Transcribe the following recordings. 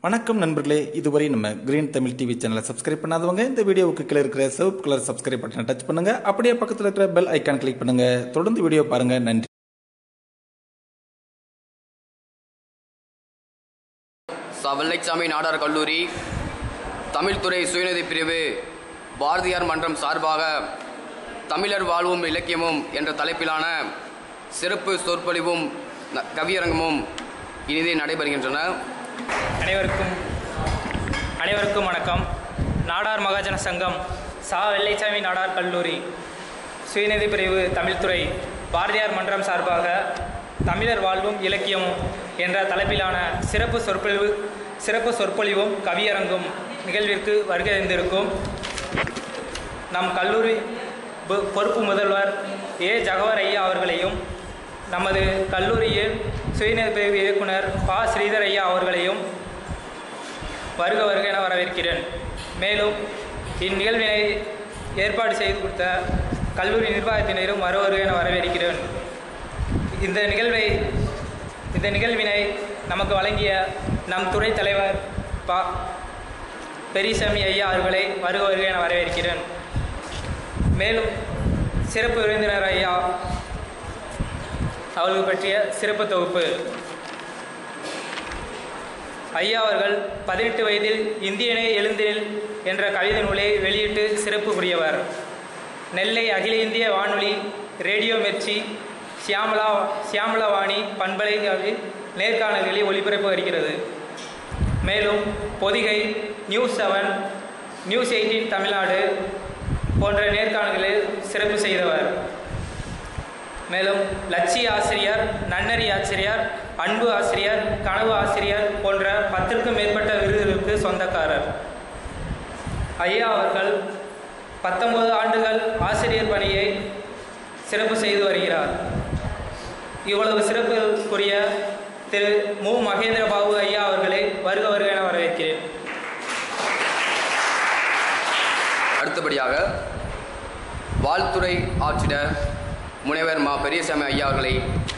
வணக்கம் நண்பர்களே, இதுவரை நம்ம கிரீன் தமிழ் டிவி சேனலை சப்ஸ்கிரைப் பண்ணாதவங்க இந்த வீடியோவுக்கு கீழே இருக்கிற சிவப்பு கலர் சப்ஸ்கிரைப் பட்டனை டச் பண்ணுங்க. அப்படியே பக்கத்தில் இருக்கிற பெல் ஐக்கான் கிளிக் பண்ணுங்க. தொடர்ந்து வீடியோ பாருங்க. நன்றி. வெள்ளைச்சாமி நாடார் கல்லூரி தமிழ்துறை சுயநிதி பிரிவு பாரதியார் மன்றம் சார்பாக தமிழர் வாழ்வும் இலக்கியமும் என்ற தலைப்பிலான சிறப்பு சொற்பொழிவும் கவியரங்கமும் இனிதே நடைபெறுகின்றன. அனைவருக்கும் வணக்கம். நாடார் மகாஜன சங்கம் வெள்ளைச்சாமி நாடார் கல்லூரி சுயநிதி பிரிவு தமிழ்துறை பாரதியார் மன்றம் சார்பாக தமிழர் வாழ்வும் இலக்கியமும் என்ற தலைப்பிலான சிறப்பு சொற்பொழிவும் கவியரங்கும் நிகழ்விற்கு வருகை தந்திருக்கும் நம் கல்லூரி பொறுப்பு முதல்வர் ஏ ஜகவர் ஐயா அவர்களையும், நமது கல்லூரியில் சுயநிதி பிரிவு இயக்குனர் ஸ்ரீதர் ஐயா அவர்களையும் வருக என வரவேற்கிறேன். மேலும் இந்நிகழ்வினை ஏற்பாடு செய்து கொடுத்த கல்லூரி நிர்வாகத்தினரும் வருக என வரவேற்கிறேன். இந்த நிகழ்வினை நமக்கு வழங்கிய நம் துறை தலைவர் பெரியசாமி ஐயா அவர்களை வருக என வரவேற்கிறேன். மேலும் சிறப்பு விருந்தினர் ஐயா அவர்கள் பற்றிய சிறப்பு தொகுப்பு. ஐயா அவர்கள் 18 வயதில் இந்தியனே எழுந்தினில் என்ற கவிதை நூலை வெளியிட்டு சிறப்பு புரியவர். நெல்லை அகில இந்திய வானொலி ரேடியோ மிர்ச்சி சியாமலவாணி பண்பலைகளில் நேர்காணல்களில் ஒளிபரப்பு வருகிறது. மேலும் பொதிகை, நியூஸ் 7, நியூஸ் 18 தமிழ்நாடு போன்ற நேர்காணல்களில் சிறப்பு செய்தவர். மேலும் லட்சிய ஆசிரியர், நன்னறி ஆசிரியர், அன்பு ஆசிரியர், கனவு ஆசிரியர் போன்ற 10க்கும் மேற்பட்ட விருதுகளுக்கு சொந்தக்காரர். ஐயா அவர்கள் 19 ஆண்டுகள் ஆசிரியர் பணியை சிறப்பு செய்து வருகிறார். இவ்வளவு சிறப்புக்குரிய திரு மு. மகேந்திர பாபு ஐயா அவர்களை வருக என வரவேற்கிறேன். அடுத்தபடியாக வாழ்த்துறை ஆட்சியர் முனைவர் பெரியசாமி ஐயா அவர்களை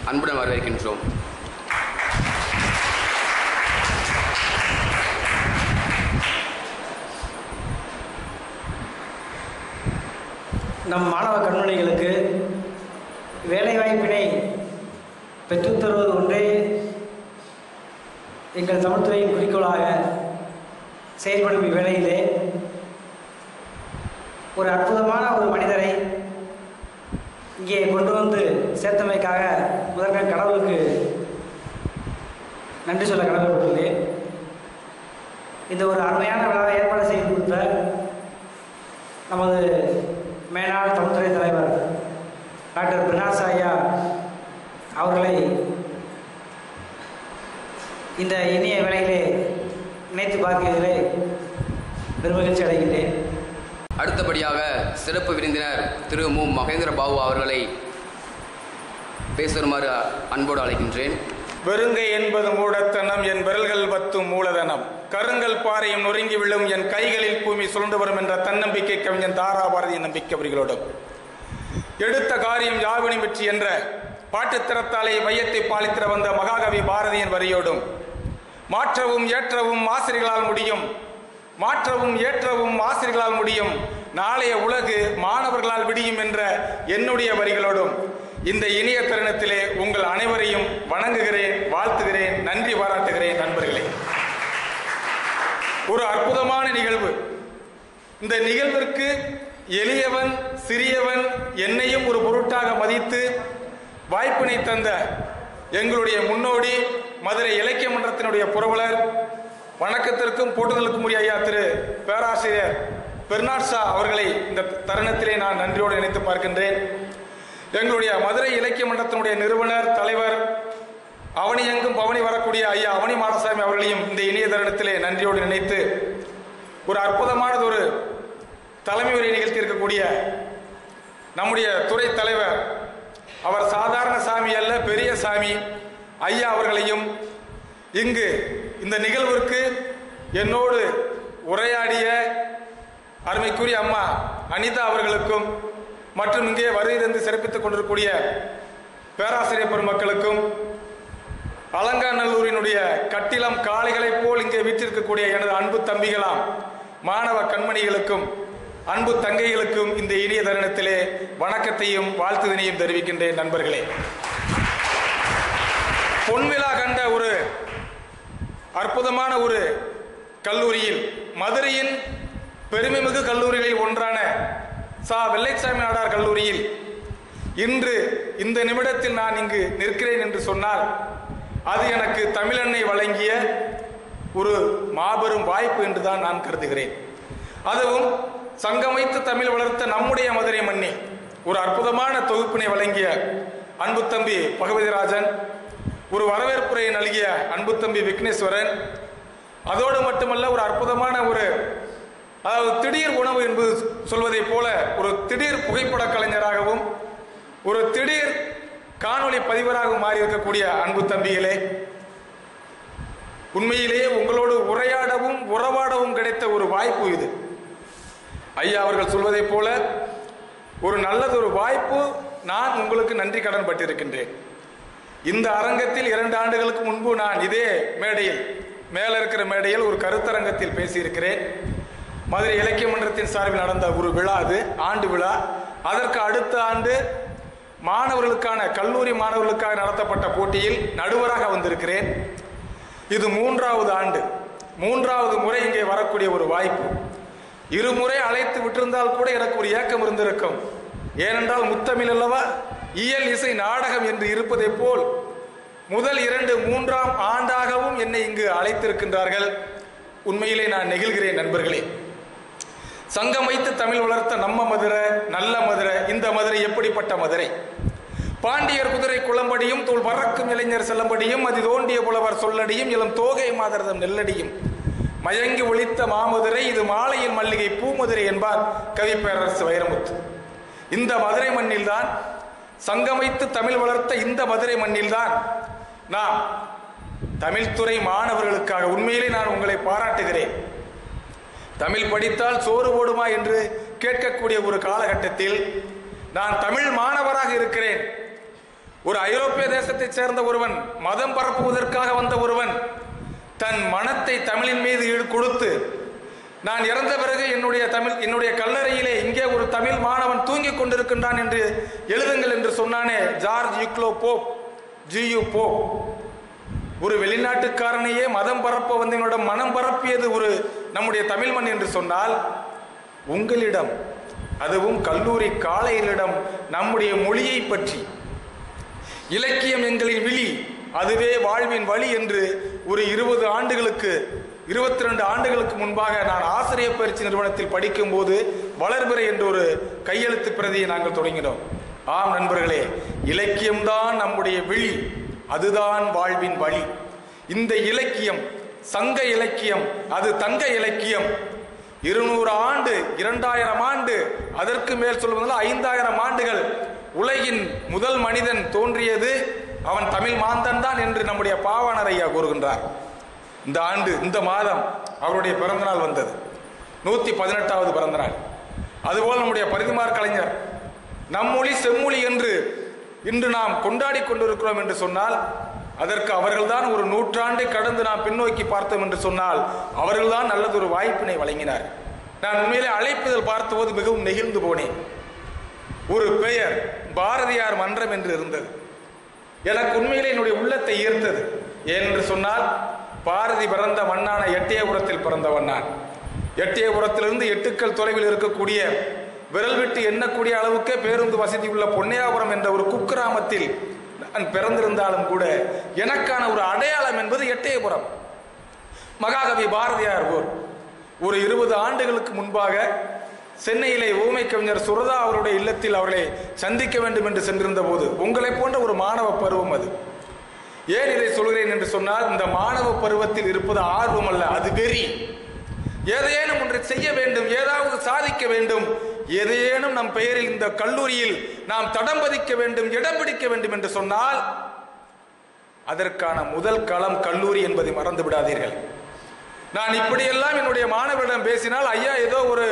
அன்புடன் வரவேற்கின்றோம். நம் மாணவ கண்மணிகளுக்கு வேலைவாய்ப்பினை பெற்றுத்தருவது ஒன்றே எங்கள் தமிழ்துறையின் குறிக்கோளாக செயல்படும் இவ்வேளையிலே ஒரு அற்புதமான ஒரு மனிதரை இங்கே கொண்டு வந்து சேர்த்தமைக்காக முதற்க கடவுளுக்கு நன்றி சொல்ல கடமைப்பட்டுள்ளேன். இந்த ஒரு அருமையான விழாவை ஏற்பாடு செய்து கொடுத்த நமது மேனாள் தமிழ்துறை தலைவர் டாக்டர் பினாஸ் ஐயா அவர்களை இந்த இனிய வேளையிலே நினைத்து பார்க்கிறதிலே பெருமகிழ்ச்சி அடைகின்றேன். அடுத்தபடியாக சிறப்பு விருந்தினர் திரு மு. மகேந்திர பாபு அவர்களை பேசுமாறு அன்போடு அழைக்கின்றேன். வெறுங்கை என்பது மூடத்தனம், என் விரல்கள் 10 மூலதனம், கருங்கல் பாறையும் நொறுங்கி விழும், என் கைகளில் பூமி சுழண்டு வரும் என்ற தன்னம்பிக்கை கவிஞன் தாராபாரதியின் நம்பிக்கை அவர்களோடும், எடுத்த காரியம் யாவினும் வெற்றி என்ற பாட்டுத்திறத்தாலே வையத்தை பாலித்திர வந்த மகாகவி பாரதியின் வரியோடும், மாற்றவும் ஏற்றவும் ஆசிரியர்களால் முடியும், மாற்றவும் ஏற்றவும் ஆசிரியர்களால் முடியும், நாளைய உலகு மாணவர்களால் விடியும் என்ற என்னுடைய வரிகளோடும் இந்த இனிய தருணத்திலே உங்கள் அனைவரையும் வணங்குகிறேன், வாழ்த்துகிறேன், நன்றி பாராட்டுகிறேன். நண்பர்களே, ஒரு அற்புதமான நிகழ்வு. இந்த நிகழ்விற்கு எளியவன் சிறியவன் என்னையும் ஒரு பொருட்டாக மதித்து வாய்ப்பினை தந்த எங்களுடைய முன்னோடி மதுரை இலக்கிய மன்றத்தினுடைய புரவலர், வணக்கத்திற்கும் போட்டுதலுக்கும் உரிய ஐயா திரு பேராசிரியர் பெர்னாட் அவர்களை இந்த தருணத்திலே நான் நன்றியோடு நினைத்து பார்க்கின்றேன். எங்களுடைய மதுரை இலக்கிய மன்றத்தினுடைய நிறுவனர் தலைவர், அவனி எங்கும் பவனி வரக்கூடிய ஐயா அவனி மாடசாமி அவர்களையும் இந்த இனிய தருணத்திலே நன்றியோடு நினைத்து ஒரு அற்புதமானது ஒரு தலைமை உரை நிகழ்த்தி இருக்கக்கூடிய நம்முடைய துறை தலைவர், அவர் சாதாரண சாமி அல்ல, பெரிய சாமி ஐயா அவர்களையும், இங்கு இந்த நிகழ்விற்கு என்னோடு உரையாடிய அருமைக்குரிய அம்மா அனிதா அவர்களுக்கும் மற்றும் இங்கே வருகை தந்து சிறப்பித்துக் கொண்டிருக்கூடிய பேராசிரியர் பெருமக்களுக்கும் அலங்காநல்லூரினுடைய கட்டிலம் காளைகளைப் போல் இங்கே வீற்றிருக்கக்கூடிய எனது அன்பு தம்பிகளாம் மாணவ கண்மணிகளுக்கும் அன்பு தங்கைகளுக்கும் இந்த இனிய தருணத்திலே வணக்கத்தையும் வாழ்த்துதனையும் தெரிவிக்கின்றேன். நண்பர்களே, பொன்விழா கண்ட ஒரு அற்புதமான ஒரு கல்லூரியில், மதுரையின் பெருமைமிகு கல்லூரிகளில் ஒன்றான சா வெள்ளைச்சாமி நாடார் கல்லூரியில் இன்று இந்த நிமிடத்தில் நான் இங்கு நிற்கிறேன் என்று சொன்னால் அது எனக்கு தமிழன்னை வழங்கிய ஒரு மாபெரும் வாய்ப்பு என்றுதான் நான் கருதுகிறேன். அதுவும் சங்கம் வைத்து தமிழ் வளர்த்த நம்முடைய மதுரை மண்ணில் ஒரு அற்புதமான தொகுப்பினை வழங்கிய அன்பு தம்பி பகவதிராஜன், ஒரு வரவேற்புரையை நல்கிய அன்பு தம்பி விக்னேஸ்வரன், அதோடு மட்டுமல்ல ஒரு அற்புதமான ஒரு அதாவது திடீர் உணவு என்பது சொல்வதை போல ஒரு திடீர் புகைப்பட கலைஞராகவும் ஒரு திடீர் காணொளி பதிவராகவும் மாறி இருக்கக்கூடிய அன்பு தம்பிகளே, உண்மையிலேயே உங்களோடு உரையாடவும் உறவாடவும் கிடைத்த ஒரு வாய்ப்பு இது. ஐயா அவர்கள் சொல்வதை போல ஒரு நல்லதொரு வாய்ப்பு. நான் உங்களுக்கு நன்றி கடன் பட்டிருக்கின்றேன். இந்த அரங்கத்தில் 2 ஆண்டுகளுக்கு முன்பு நான் இதே மேடையில், மேல இருக்கிற மேடையில் ஒரு கருத்தரங்கத்தில் பேசியிருக்கிறேன். மதுரை இலக்கிய மன்றத்தின் சார்பில் நடந்த ஒரு விழா, அது ஆண்டு விழா. அதற்கு அடுத்த ஆண்டு மாணவர்களுக்கான, கல்லூரி மாணவர்களுக்காக நடத்தப்பட்ட போட்டியில் நடுவராக வந்திருக்கிறேன். இது 3வது ஆண்டு, 3வது முறை இங்கே வரக்கூடிய ஒரு வாய்ப்பு. 2 முறை அழைத்து விட்டிருந்தால் கூட எனக்கு ஒரு ஏக்கம் இருந்திருக்கும். ஏனென்றால் முத்தமிழ் அல்லவா, இயல் இசை நாடகம் என்று இருப்பதை போல் முதல் 2, 3ஆம் ஆண்டாகவும் என்னை இங்கு அழைத்திருக்கின்றார்கள். உண்மையிலே நான் நெகிழ்கிறேன். நண்பர்களே, சங்கம் வைத்து தமிழ் வளர்த்த நம்ம மதுரை, நல்ல மதுரை. இந்த மதுரை எப்படிப்பட்ட மதுரை? பாண்டியர் குதிரை குளம்படியும் தோல் பறக்கும் இளைஞர் செல்லம்படியும் அது தோண்டிய புலவர் சொல்லடியும் இளம் தோகை மாதரதம் நெல்லடியும் மயங்கி ஒளித்த மாமதுரை, இது மாலையில் மல்லிகை பூமதுரை என்பார் கவி பேரரசு வைரமுத்து. இந்த மதுரை மண்ணில்தான், சங்கம் வைத்து தமிழ் வளர்த்த இந்த மதுரை மண்ணில்தான் நாம் தமிழ்துறை மாணவர்களுக்காக, உண்மையிலே நான் உங்களை பாராட்டுகிறேன். தமிழ் படித்தால் சோறு போடுமா என்று கேட்கக்கூடிய ஒரு காலகட்டத்தில் நான் தமிழ் மாணவராக இருக்கிறேன். ஒரு ஐரோப்பிய தேசத்தைச் சேர்ந்த ஒருவன், மதம் பரப்புவதற்காக வந்த ஒருவன் தன் மனத்தை தமிழின் மீது கொடுத்து, நான் இறந்த பிறகு என்னுடைய கல்லறையிலே இங்கே ஒரு தமிழ் மாணவன் தூங்கிக் கொண்டிருக்கின்றான் என்று எழுதுங்கள் என்று சொன்னானே George Uglow Pope, G U Pope. ஒரு வெளிநாட்டுக்காரனையே மதம் பரப்ப வந்தவனிடம் மனம் பரப்பியது ஒரு நம்முடைய தமிழ் மண் என்று சொன்னால், உங்களிடம், அதுவும் கல்லூரி காளையர்களிடம் நம்முடைய மொழியை பற்றி, இலக்கியம் எங்களின் விழி, அதுவே வாழ்வின் வழி என்று ஒரு 20 ஆண்டுகளுக்கு 22 ஆண்டுகளுக்கு முன்பாக நான் ஆசிரியர் பயிற்சி நிறுவனத்தில் படிக்கும் போது வளர்பிறை என்ற ஒரு கையெழுத்து பிரதியை நாங்கள் தொடங்கினோம். ஆம் நண்பர்களே, இலக்கியம்தான் நம்முடைய விழி, அதுதான் வாழ்வின் வழி. இந்த இலக்கியம் சங்க இலக்கியம், அது தங்க இலக்கியம். 200 ஆண்டு, 2000 ஆண்டு, அதற்கு மேல் சொல்வதால் 5000 ஆண்டுகள் உலகின் முதல் மனிதன் தோன்றியது அவன் தமிழ் மாந்தன் தான் என்று நம்முடைய பாவாணர் ஐயா கூறுகின்றார். இந்த ஆண்டு, இந்த மாதம் அவருடைய பிறந்தநாள் வந்தது, 118வது பிறந்தநாள். அதுபோல் நம்முடைய பரிதிமார் கலைஞர் நம்மொழி செம்மொழி என்று இன்று நாம் கொண்டாடி கொண்டிருக்கிறோம் என்று சொன்னால், அதற்கு அவர்கள்தான் ஒரு 100 ஆண்டை கடந்து நாம் பின்னோக்கி பார்த்தோம் என்று சொன்னால் அவர்கள்தான் நல்லதொரு வாய்ப்பினை வழங்கினார். நான் உண்மையிலே அழைப்புதல் பார்த்தபோது மிகவும் நெகிழ்ந்து போனேன். ஒரு பெயர் பாரதியார் மன்றம் என்று இருந்தது. எனக்கு உண்மையிலே என்னுடைய உள்ளத்தை ஈர்த்தது. ஏனென்று சொன்னால், பாரதி பிறந்த மண்ணான எட்டயபுரத்தில் பிறந்தவன் நான். எட்டயபுரத்திலிருந்து 8 கல் தொலைவில் இருக்கக்கூடிய, விரல் விட்டு எண்ணக்கூடிய அளவுக்கே பேருந்து வசதி உள்ள பொன்னையாபுரம் என்ற ஒரு குக்கிராமத்தில் நான் பிறந்திருந்தாலும் கூட எனக்கான ஒரு அடையாளம் என்பது எட்டயபுரம். மகாகவி பாரதியார் ஒரு 20 ஆண்டுகளுக்கு முன்பாக சென்னையிலே ஊமை கவிஞர் சுரதா அவருடைய இல்லத்தில் அவர்களை சந்திக்க வேண்டும் என்று சென்றிருந்த போது, உங்களை போன்ற ஒரு மாணவ பருவம் அது. ஏன் இதை சொல்கிறேன் என்று சொன்னால், இந்த மாணவ பருவத்தில் இருப்பது ஆர்வம் அல்ல, அது வெறி. ஏதேனும் ஒன்றை செய்ய வேண்டும், ஏதாவது சாதிக்க வேண்டும், ஏதேனும் நம் பெயரில் இந்த கல்லூரியில் நாம் தடம் பதிக்க வேண்டும், இடம் பிடிக்க வேண்டும் என்று சொன்னால் அதற்கான முதல் களம் கல்லூரி என்பதை மறந்து விடாதீர்கள். நான் இப்படியெல்லாம் என்னுடைய மாணவர்களிடம் பேசினால், ஐயா ஏதோ ஒரு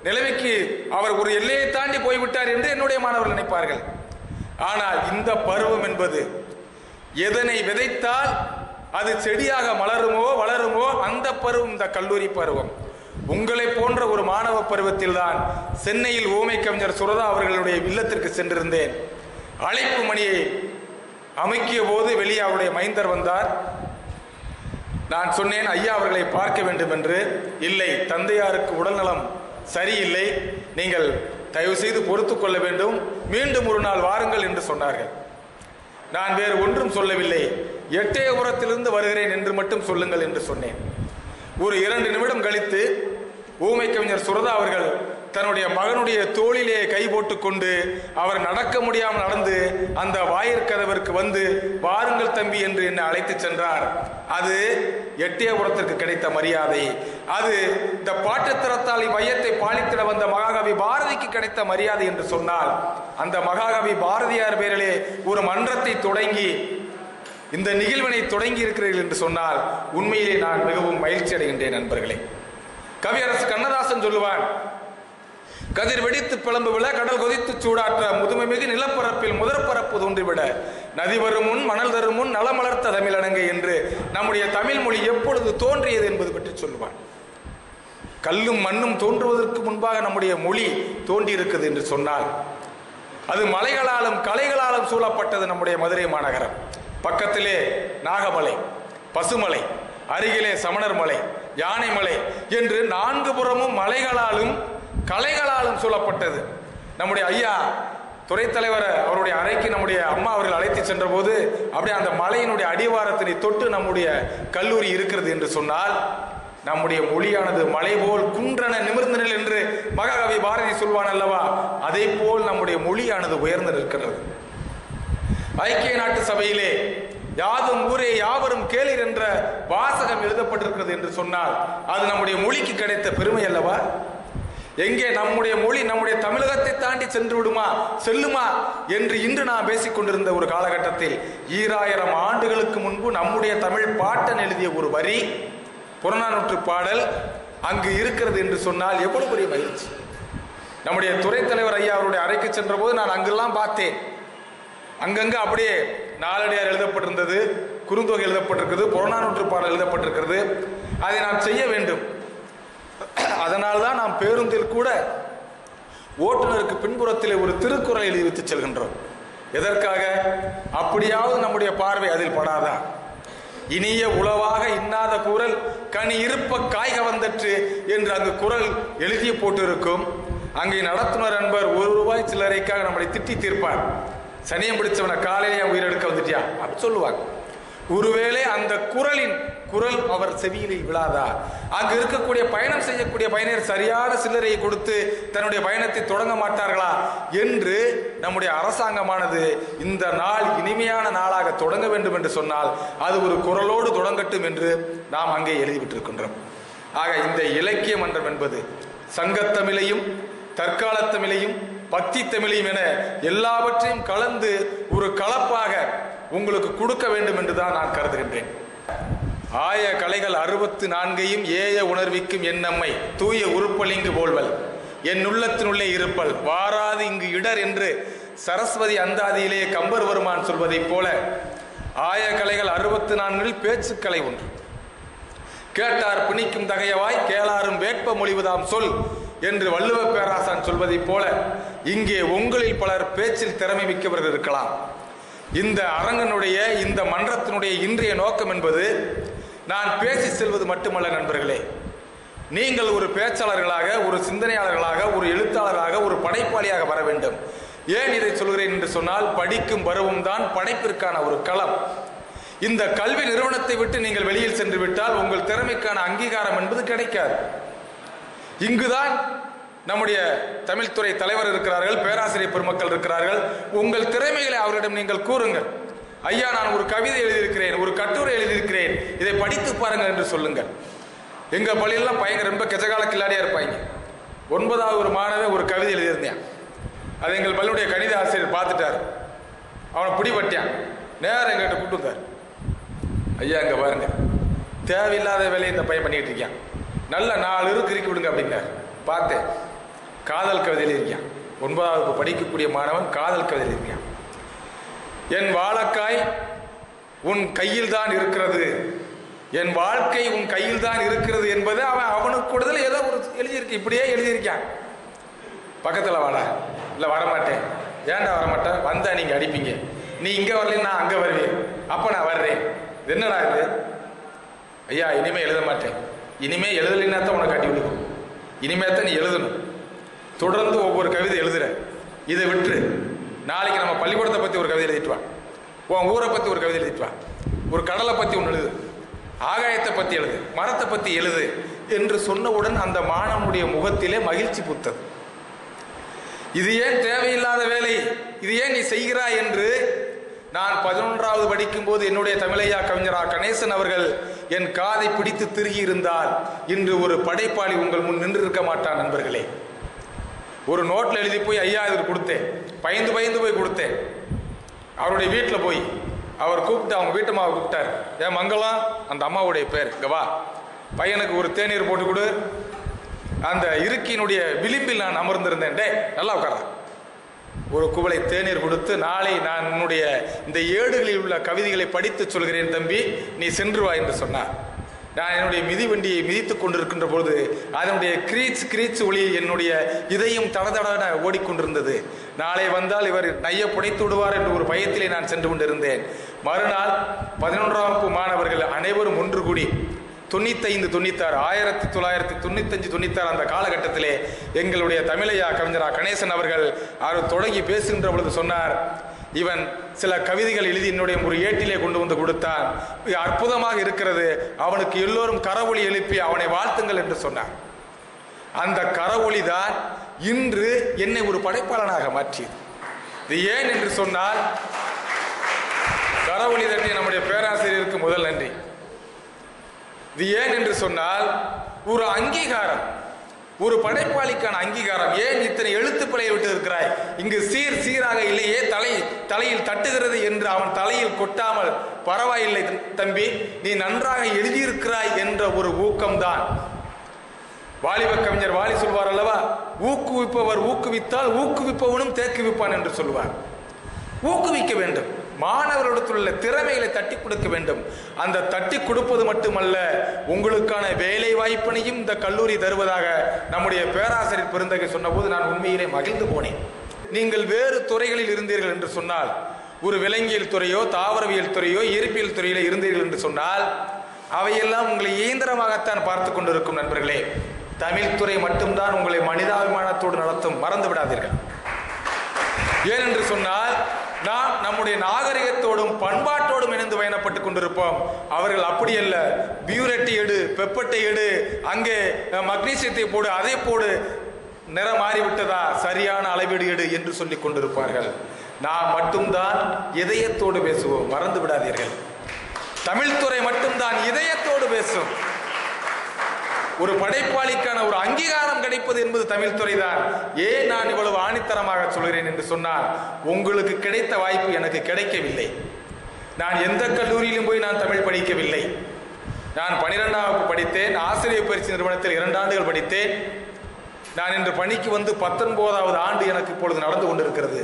நிலைமைக்கு அவர் ஒரு எல்லையை தாண்டி போய்விட்டார் என்று என்னுடைய மாணவர்கள் நினைப்பார்கள். ஆனால் இந்த பருவம் என்பது எதனை விதைத்தால் அது செடியாக வளருமோ அந்த பருவம் இந்த கல்லூரி பருவம். உங்களை போன்ற ஒரு மாணவ பருவத்தில் தான் சென்னையில் ஊமை கவிஞர் சுரதா அவர்களுடைய இல்லத்திற்கு சென்றிருந்தேன். அழைப்பு மணியை அமைக்கிய போது வெளியே அவருடைய மைந்தர் வந்தார். நான் சொன்னேன், ஐயா அவர்களை பார்க்க வேண்டும் என்று. இல்லை, தந்தையாருக்கு உடல்நலம் சரியில்லை, நீங்கள் தயவு செய்து பொறுத்துக் கொள்ள வேண்டும், மீண்டும் ஒரு நாள் வாருங்கள் என்று சொன்னார்கள். நான் வேறு ஒன்றும் சொல்லவில்லை, எட்டயபுரத்திலிருந்து வருகிறேன் என்று மட்டும் சொல்லுங்கள் என்று சொன்னேன். ஒரு 2 நிமிடம் கழித்து ஊமை கவிஞர் சுரதா அவர்கள் தன்னுடைய மகனுடைய தோளிலே கை போட்டுக் கொண்டு அவர் நடக்க முடியாமல் நடந்து அந்த வாயிற்கதவிற்கு வந்து வாருங்கள் தம்பி என்று என்னை அழைத்து சென்றார். அது எட்டயபுரத்திற்கு கிடைத்த மரியாதை. அது இந்த பாட்டுத்திறத்தால் இவ்வையத்தை பாலித்திட வந்த மகாகவி பாரதிக்கு கிடைத்த மரியாதை என்று சொன்னால், அந்த மகாகவி பாரதியார் பேரிலே ஒரு மன்றத்தை தொடங்கி இந்த நிகழ்வினை தொடங்கி இருக்கிறீர்கள் என்று சொன்னால் உண்மையிலே நான் மிகவும் மகிழ்ச்சி அடைகின்றேன். நண்பர்களே, கவியரசு கண்ணதாசன் சொல்லுவான், கதிர் வெடித்து பிளம்பு விழ கடல் கொதித்து சூடாற்ற முதுமை மிகு நிலப்பரப்பில் முதற்பரப்பு தோன்றிவிட நதி வரும் முன் மணல் தரும் முன் நலமலர்த்த தமிழனங்கை என்று நம்முடைய தமிழ் மொழி எப்பொழுது தோன்றியது என்பது பற்றி சொல்லுவான். கல்லும் மண்ணும் தோன்றுவதற்கு முன்பாக நம்முடைய மொழி தோன்றியிருக்குது என்று சொன்னால், அது மலைகளாலும் கலைகளாலும் சூழப்பட்டது நம்முடைய மதுரை மாநகரம். பக்கத்திலே நாகமலை, பசுமலை, அருகிலே சமணர் மலை, யானைமலை என்று 4 புறமும் மலைகளாலும் கலைகளாலும் சூழப்பட்டது. நம்முடைய ஐயா துறைத் தலைவர் அவருடைய அறைக்கு நம்முடைய அம்மா அவர்கள் அழைத்து சென்ற போது அப்படியே அந்த மலையினுடைய அடிவாரத்தினை தொட்டு நம்முடைய கல்லூரி இருக்கிறது என்று சொன்னால், நம்முடைய மொழியானது மலை போல் குன்றன நிமிர்ந்த நில் என்று மகாகவி பாரதி சொல்வான் அல்லவா, அதை போல் நம்முடைய மொழியானது உயர்ந்து நிற்கிறது. ஐக்கிய நாட்டு சபையிலே யாதும் ஊரே யாவரும் கேளீர் என்ற வாசகம் எழுதப்பட்டிருக்கிறது என்று சொன்னால் அது நம்முடைய மொழிக்கு கிடைத்த பெருமை அல்லவா? எங்கே நம்முடைய மொழி நம்முடைய தமிழகத்தை தாண்டி சென்று விடுமா, செல்லுமா என்று இன்று நான் பேசிக் கொண்டிருந்த ஒரு காலகட்டத்தில் 2000 ஆண்டுகளுக்கு முன்பு நம்முடைய தமிழ் பாட்டன் எழுதிய ஒரு வரி, புறநானூற்று பாடல் அங்கு இருக்கிறது என்று சொன்னால் எவ்வளவு பெரிய மகிழ்ச்சி. நம்முடைய துறைத் தலைவர் ஐயா அவருடைய அறைக்கு சென்ற போது நான் அங்கெல்லாம் பார்த்தேன். அங்கங்க அப்படியே நாலடியார் எழுதப்பட்டிருந்தது, குறுந்தொகை எழுதப்பட்டிருக்கிறது, புறநானூற்று பாடல் எழுதப்பட்டிருக்கிறது. அதை நாம் செய்ய வேண்டும். அதனால்தான் நாம் பேருந்தில் கூட ஓட்டுநருக்கு பின்புறத்திலே ஒரு திருக்குறளை எழுதி வைத்து செல்கின்றோம். எதற்காக? அப்படியாவது நம்முடைய பார்வை அதில் படாதா? இனிய உளவாக இன்னாத குரல் கனி இருப்ப காய்க வந்தற்று என்று அங்கு குரல் எழுதிய போட்டு இருக்கும். அங்கே நடத்துனர் அன்பர் ₹1 சில்லறைக்காக நம்மளை திட்டி தீர்ப்பார். சனியம் பிடிச்சவனை காலையிலே உயிரெடுக்க வந்துட்டியா அப்படி சொல்லுவாங்க. ஒருவேளை அந்த குரலின் குரல் அவர் செவியிலே விழாதா? அங்கு இருக்கக்கூடிய பயணம் செய்யக்கூடிய பயணியர் சரியான சில்லறையை கொடுத்து தன்னுடைய பயணத்தை தொடங்க மாட்டார்களா என்று நம்முடைய அரசாங்கமானது இந்த நாள் இனிமையான நாளாக தொடங்க வேண்டும் என்று சொன்னால் அது ஒரு குரலோடு தொடங்கட்டும் என்று நாம் அங்கே எழுதிவிட்டிருக்கின்றோம். ஆக இந்த இலக்கிய மன்றம் என்பது சங்கத்தமிழையும் தற்கால தமிழையும் பக்தி தமிழையும் என எல்லாவற்றையும் கலந்து ஒரு கலப்பாக உங்களுக்கு கொடுக்க வேண்டும் என்றுதான் நான் கருதுகின்றேன். ஆய கலைகள் 64 ஏய உணர்விக்கும் என்னம்மை தூய உருப்பலிங்கு போல்வல் என் உள்ளத்தினுள்ளே இருப்பல் வாராது இங்கு இடர் என்று சரஸ்வதி அந்தாதியிலே கம்பர் வருமான் சொல்வதைப் போல ஆய கலைகள் 64 பேச்சுக்கலை ஒன்று. கேட்டார் பிணிக்கும் தகையவாய் கேளாரும் வேட்ப மொழிவதாம் சொல் என்று வள்ளுவ பேராசான் சொல்வதைப் போல இங்கே உங்களில் பலர் பேச்சில் திறமை மிக்கவர்கள் இருக்கலாம். இந்த அரங்கனுடைய இந்த மன்றத்தினுடைய இன்றைய நோக்கம் என்பது நான் பேசி செல்வது மட்டுமல்ல நண்பர்களே. நீங்கள் ஒரு பேச்சாளர்களாக, ஒரு சிந்தனையாளர்களாக, ஒரு எழுத்தாளராக, ஒரு படைப்பாளியாக வர வேண்டும். ஏன் இதை சொல்கிறேன் என்று சொன்னால், படிக்கும் பருவம் தான் படைப்பிற்கான ஒரு களம். இந்த கல்வி நிறுவனத்தை விட்டு நீங்கள் வெளியில் சென்று விட்டால் உங்கள் திறமைக்கான அங்கீகாரம் என்பது கிடைக்காது. இங்குதான் நம்முடைய தமிழ்துறை தலைவர் இருக்கிறார்கள், பேராசிரியர் பெருமக்கள் இருக்கிறார்கள். உங்கள் திறமைகளை அவரிடம் நீங்கள் கூறுங்கள். ஐயா, நான் ஒரு கவிதை எழுதியிருக்கிறேன், ஒரு கட்டுரை எழுதியிருக்கிறேன், இதை படித்து பாருங்கள் என்று சொல்லுங்கள். எங்க பள்ளியெல்லாம் பையங்க ரொம்ப கெஜகால கில்லாடியா இருப்பாங்க. 9வது ஒரு மாணவன் ஒரு கவிதை எழுதியிருந்தேன். அது எங்கள் பள்ளியுடைய கணித ஆசிரியர் பார்த்துட்டார். அவனை பிடிபட்டான். நேரம் எங்கிட்ட கூப்பிட்டு வந்தார். ஐயா, இங்க பாருங்க, தேவையில்லாத வேலையை இந்த பையன் பண்ணிட்டு இருக்கான், நல்ல 4 கிறுக்கி விடுங்க அப்படின்னார். பார்த்தேன், காதல் கவிதையில் இருக்கான். 9வது படிக்கக்கூடிய மாணவன் காதல் கவிதையில் இருக்கான். என் வாழைக்காய் உன் கையில் தான் இருக்கிறது, என் வாழ்க்கை உன் கையில் தான் இருக்கிறது என்பது அவனுக்கு கூடுதல் ஏதோ ஒரு எழுதியிருக்கு. இப்படியே எழுதியிருக்கான். பக்கத்தில் வாடா, இல்லை வரமாட்டேன். ஏன்டா வரமாட்டேன்? வந்தா நீங்க அடிப்பீங்க, நீ இங்க வரல நான் அங்க வருவேன், அப்ப நான் வர்றேன். என்னடா இது? ஐயா இனிமே எழுத மாட்டேன், இனிமே எழுதலைன்னா தான் உனக்கு அடி விடுக்கும், இனிமே தான் நீ எழுதணும். தொடர்ந்து ஒவ்வொரு கவிதை எழுதுற, இதை விட்டு நாளைக்கு நம்ம பள்ளிக்கூடத்தை பத்தி ஒரு கவிதை எழுதிட்டு வா, உன் ஊரை பத்தி ஒரு கவிதை எழுதிட்டு வா, ஒரு கடலை பத்தி ஒன்று எழுது, ஆகாயத்தை பத்தி எழுது, மரத்தை பத்தி எழுது என்று சொன்னவுடன் அந்த மாணவனுடைய முகத்திலே மகிழ்ச்சி பூத்தது. இது ஏன் தேவையில்லாத வேலை, இது ஏன் நீ செய்கிறாய் என்று நான் 11வது படிக்கும் போது என்னுடைய தமிழையா கவிஞரா கணேசன் அவர்கள் என் காதை பிடித்து திருகி இருந்தால் இன்று ஒரு படைப்பாளி உங்கள் முன் நின்று இருக்க மாட்டான். நண்பர்களே, ஒரு நோட்ல எழுதி போய் ஐயா இது கொடுத்தேன், பயந்து போய் கொடுத்தேன். அவருடைய வீட்டில் போய் அவர் கூப்பிட்டு, அவங்க வீட்டு அம்மாவை கூப்பிட்டார். ஏன் மங்களம், அந்த அம்மாவுடைய பேர், கவா, பையனுக்கு ஒரு தேநீர் போட்டு கொடு. அந்த இருக்கினுடைய விளிம்பில் நான் அமர்ந்திருந்தேன். டே நல்லா உட்கார, ஒரு குவளை தேநீர் கொடுத்து, நாளை நான் உன்னுடைய இந்த ஏடுகளில் உள்ள கவிதைகளை படித்து சொல்கிறேன் தம்பி, நீ சென்று வா என்று சொன்னார். நான் என்னுடைய மிதிவண்டியை மிதித்துக் கொண்டிருக்கின்ற பொழுது அதனுடைய கிரீச் ஒளி என்னுடைய இதயம் தடதட ஓடிக்கொண்டிருந்தது. நாளை வந்தால் இவர் நைய புடைத்து விடுவார் என்று ஒரு பயத்திலே நான் சென்று கொண்டிருந்தேன். மறுநாள் 11ஆம் வகுப்பு மாணவர்கள் அனைவரும் ஒன்று கூடி 1995 அந்த காலகட்டத்திலே எங்களுடைய தமிழையா கவிஞரா கணேசன் அவர்கள் அவர் தொடங்கி பேசுகின்ற பொழுது சொன்னார், இவன் சில கவிதைகள் எழுதி என்னுடைய ஒரு ஏட்டிலே கொண்டு வந்து கொடுத்தான், அற்புதமாக இருக்கிறது, அவனுக்கு எல்லோரும் கரவொலி எழுப்பி அவனை வாழ்த்துங்கள் என்று சொன்னார். அந்த கரவொலி தான் இன்று என்னை ஒரு படைப்பாளனாக மாற்றியது. இது ஏன் என்று சொன்னால், கரவொலி தட்டிய நம்முடைய பேராசிரியருக்கு முதல் நன்றி. இது ஏன் என்று சொன்னால், ஒரு அங்கீகாரம், ஒரு படைப்பாளிக்கான அங்கீகாரம். ஏன் இத்தனை எழுத்துப்பிழையை விட்டு இருக்கிறாய், இங்கு சீராக இல்லையே, தலையில் தட்டுகிறது என்று அவன் தலையில் கொட்டாமல், பரவாயில்லை தம்பி நீ நன்றாக எழுதியிருக்கிறாய் என்ற ஒரு ஊக்கம்தான். வாலிப கவிஞர் வாலி சொல்வார் அல்லவா, ஊக்குவிப்பவர் ஊக்குவித்தால் ஊக்குவிப்பவனும் தேக்குவிப்பான் என்று சொல்வார். ஊக்குவிக்க வேண்டும், மாணவர்களிடத்தில் உள்ள திறமைகளை தட்டி கொடுக்க வேண்டும். அந்த தட்டி கொடுப்பது மட்டுமல்ல, உங்களுக்கான வேலை வாய்ப்பினையும் இந்த கல்லூரி தருவதாக நம்முடைய பேராசிரியர் பெருந்தகை சொன்னபோது நான் உண்மையிலே மகிழ்ந்து போனேன். நீங்கள் வேறு துறைகளில் இருந்தீர்கள் என்று சொன்னால், ஒரு விலங்கியல் துறையோ தாவரவியல் துறையோ இயற்பியல் துறையில இருந்தீர்கள் என்று சொன்னால், அவையெல்லாம் உங்களை இயந்திரமாகத்தான் பார்த்து கொண்டிருக்கும். நண்பர்களே, தமிழ் துறை மட்டும்தான் உங்களை மனிதாபிமானத்தோடு நடத்தும், மறந்து விடாதீர்கள். ஏனென்று சொன்னால், நாம் நம்முடைய நாகரிகத்தோடும் பண்பாட்டோடும் இணைந்து பயணப்பட்டுக் கொண்டிருப்போம். அவர்கள் அப்படி அல்ல, பியூரட்டி எடு, பெப்பட்டை எடு, அங்கே மக்னீசியத்தை போடு, அதை போடு, நிறம் மாறிவிட்டதா, சரியான அளவீடு எடு என்று சொல்லிக் கொண்டிருப்பார்கள். நாம் மட்டும்தான் இதயத்தோடு பேசுவோம், மறந்து விடாதீர்கள். தமிழ்துறை மட்டும்தான் இதயத்தோடு பேசும். ஒரு படைப்பாளிக்கான ஒரு அங்கீகாரம் கிடைப்பது என்பது தமிழ் துறை தான். ஏன் நான் இவ்வளவு ஆணித்தரமாக சொல்கிறேன் என்று சொன்னால், உங்களுக்கு கிடைத்த வாய்ப்பு எனக்கு கிடைக்கவில்லை. நான் எந்த கல்லூரியிலும் போய் நான் தமிழ் படிக்கவில்லை. நான் 12ஆம் வகுப்பு படித்தேன், ஆசிரியர் பயிற்சி நிறுவனத்தில் 2 ஆண்டுகள் படித்தேன். நான் இன்று பணிக்கு வந்து 19வது ஆண்டு எனக்கு இப்பொழுது நடந்து கொண்டிருக்கிறது.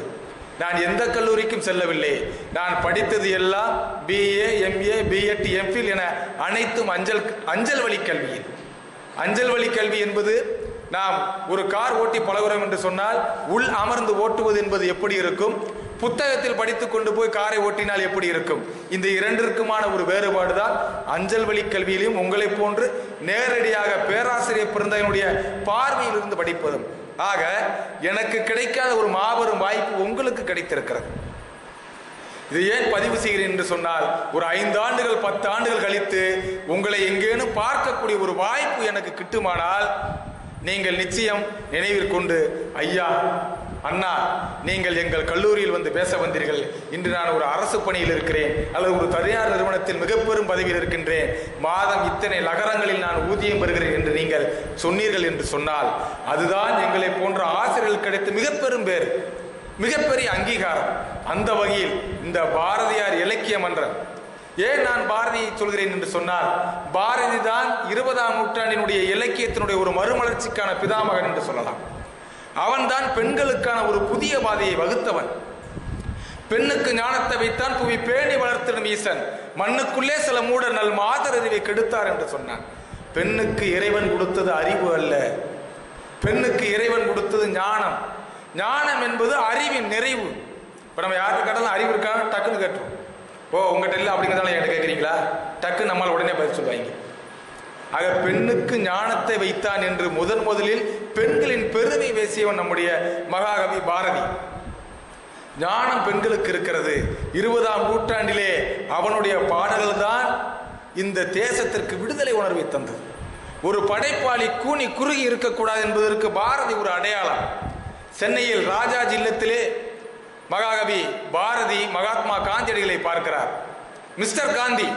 நான் எந்த கல்லூரிக்கும் செல்லவில்லை. நான் படித்தது எல்லாம் BA, MA, B.Ed, MPhil என அனைத்தும் அஞ்சல் வழி கல்வியில். அஞ்சல் வழி கல்வி என்பது, நாம் ஒரு கார் ஓட்டி பழகுறோம் என்று சொன்னால் உள் அமர்ந்து ஓட்டுவது என்பது எப்படி இருக்கும், புத்தகத்தில் படித்துக் கொண்டு போய் காரை ஓட்டினால் எப்படி இருக்கும், இந்த இரண்டிற்குமான ஒரு வேறுபாடு தான் அஞ்சல் வழி கல்வியிலும் உங்களை போன்று நேரடியாக பேராசிரியர் பெருந்தகையினுடைய பார்வையில் இருந்து படிப்பதும். ஆக எனக்கு கிடைக்காத ஒரு மாபெரும் வாய்ப்பு உங்களுக்கு கிடைத்திருக்கிறது. இது ஏன் பதிவு செய்கிறேன் என்று சொன்னால், ஒரு 5 ஆண்டுகள் 10 ஆண்டுகள் கழித்து உங்களை எங்கேனும் பார்க்கக்கூடிய ஒரு வாய்ப்பு எனக்கு கிட்டுமானால், நீங்கள் நிச்சயம் நினைவில் கொண்டு, ஐயா அண்ணா நீங்கள் எங்கள் கல்லூரியில் வந்து பேச வந்தீர்கள், இன்று நான் ஒரு அரசு பணியில் இருக்கிறேன் அல்லது ஒரு தனியார் நிறுவனத்தில் மிக பெரும் பதவியில் இருக்கின்றேன், மாதம் இத்தனை நகரங்களில் நான் ஊதியம் பெறுகிறேன் என்று நீங்கள் சொன்னீர்கள் என்று சொன்னால், அதுதான் எங்களை போன்ற ஆசிரியர்கள் கிடைத்த மிக பெரும் பேர், மிகப்பெரிய அங்கீகாரம். அந்த வகையில் இந்த பாரதியார் இலக்கிய மன்றம், ஏன் நான் பாரதியை சொல்கிறேன் என்று சொன்னால், பாரதி தான் 20ஆம் நூற்றாண்டினுடைய இலக்கியத்தினுடைய ஒரு மறுமலர்ச்சிக்கான பிதாமகன் என்று சொல்லலாம். அவன்தான் பெண்களுக்கான ஒரு புதிய பாதையை வகுத்தவன். பெண்ணுக்கு ஞானத்தை வைத்தான் புவி பேணி வளர்த்திடும் ஈசன், மண்ணுக்குள்ளே சில மூடர் நல் மாதரறிவை கெடுத்தார் என்று சொன்னான். பெண்ணுக்கு இறைவன் கொடுத்தது அறிவு அல்ல, பெண்ணுக்கு இறைவன் கொடுத்தது ஞானம். ஞானம் என்பது அறிவின் நிறைவு. இப்போ நம்ம யாருக்கு கேட்டாலும் அறிவு இருக்கான்னு டக்குன்னு கேட்டுரும். ஓ உங்ககிட்ட இல்லை அப்படிங்கிறதால என்கிட்ட கேட்குறீங்களா, டக்குன்னு நம்மளால் உடனே பதில் சொல்லுவாங்க. ஆக பெண்ணுக்கு ஞானத்தை வைத்தான் என்று முதலில் பெண்களின் பெருமை பேசியவன் நம்முடைய மகாகவி பாரதி. ஞானம் பெண்களுக்கு இருக்கிறது. 20ஆம் நூற்றாண்டிலே அவனுடைய பாடல்கள் தான் இந்த தேசத்திற்கு விடுதலை உணர்வை தந்தது. ஒரு படைப்பாளி கூனி குறுகி இருக்கக்கூடாது என்பதற்கு பாரதி ஒரு அடையாளம். சென்னையில் ராஜாஜி இல்லத்திலே மகாகவி பாரதி மகாத்மா காந்தியடிகளை பார்க்கிறார். மிஸ்டர் காந்தி,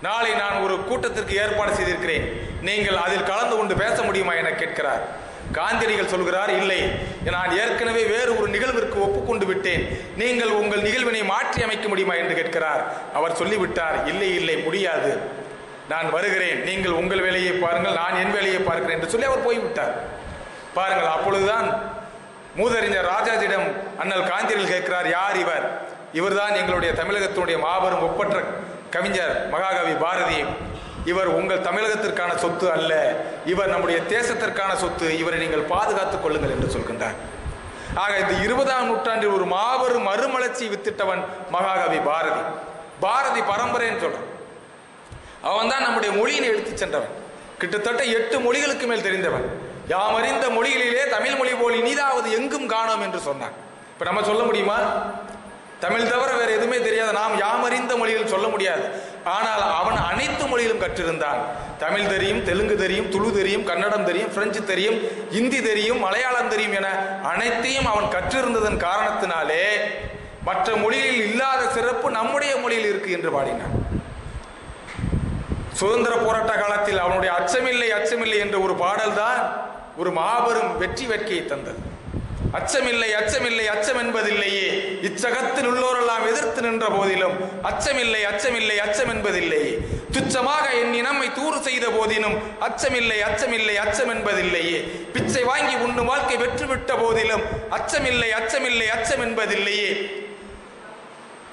நாளை நான் ஒரு கூட்டத்திற்கு ஏற்பாடு செய்திருக்கிறேன், நீங்கள் அதில் கலந்து கொண்டு பேச முடியுமா என கேட்கிறார். காந்தியடிகள் சொல்கிறார், இல்லை, நான் ஏற்கனவே வேறு ஒரு நிகழ்விற்கு ஒப்புக்கொண்டு விட்டேன், நீங்கள் உங்கள் நிகழ்வினை மாற்றி அமைக்க முடியுமா என்று கேட்கிறார். அவர் சொல்லிவிட்டார், இல்லை இல்லை முடியாது, நான் வருகிறேன், நீங்கள் உங்கள் வேலையை பாருங்கள், நான் என் வேலையை பார்க்கிறேன் என்று சொல்லி அவர் போய்விட்டார். பாருங்கள், அப்பொழுதுதான் மூதறிஞர் ராஜாஜிடம் அண்ணல் காந்தியடிகள் கேட்கிறார், யார் இவர்? இவர்தான் எங்களுடைய தமிழகத்தினுடைய மாபெரும் ஒப்பற்ற கவிஞர் மகாகவி பாரதி. இவர் உங்கள் தமிழகத்திற்கான சொத்து அல்ல, இவர் நம்முடைய தேசத்திற்கான சொத்து, இவரை நீங்கள் பாதுகாத்துக் கொள்ளுங்கள் என்று சொல்கின்றார். ஆக இந்த 20ஆம் நூற்றாண்டில் ஒரு மாபெரும் மறுமலர்ச்சி வித்திட்டவன் மகாகவி பாரதி. பாரதி பரம்பரைன்னு சொல்றான். அவன் தான் நம்முடைய மொழியினை எடுத்து சென்றவன். கிட்டத்தட்ட 8 மொழிகளுக்கு மேல் தெரிந்தவன். யாம் அறிந்த மொழிகளிலே தமிழ் மொழி போல் இனிதாவது எங்கும் காணோம் என்று சொன்னான். இப்ப நம்ம சொல்ல முடியுமா? தமிழ் தவிர வேற எதுவுமே தெரியாது நாம் யாம் அறிந்த மொழியில் சொல்ல முடியாது. ஆனால் அவன் அனைத்து மொழியிலும் கற்றிருந்தான். தமிழ் தெரியும், தெலுங்கு தெரியும், துளு தெரியும், கன்னடம் தெரியும், பிரெஞ்சு தெரியும், இந்தி தெரியும், மலையாளம் தெரியும் என அனைத்தையும் அவன் கற்றிருந்ததன் காரணத்தினாலே மற்ற மொழிகளில் இல்லாத சிறப்பு நம்முடைய மொழியில் இருக்கு என்று பாடினான். சுதந்திர போராட்ட காலத்தில் அவனுடைய அச்சமில்லை அச்சமில்லை என்ற ஒரு பாடல் தான் ஒரு மாபெரும் வெற்றி வேட்கையை தந்தது. அச்சமில்லை அச்சமில்லை அச்சம் என்பதில்லையே, இச்சகத்தில் உள்ளோரெல்லாம் எதிர்த்து நின்ற போதிலும் அச்சமில்லை அச்சமில்லை அச்சம் என்பதில்லையே, துச்சமாக என் இனம்மை தூறு செய்த போதிலும் அச்சமில்லை அச்சமில்லை அச்சம் என்பதில்லையே, பிச்சை வாங்கி உண்ணும் வாழ்க்கை வெற்றுவிட்ட போதிலும் அச்சமில்லை அச்சமில்லை அச்சம் என்பதில்லையே,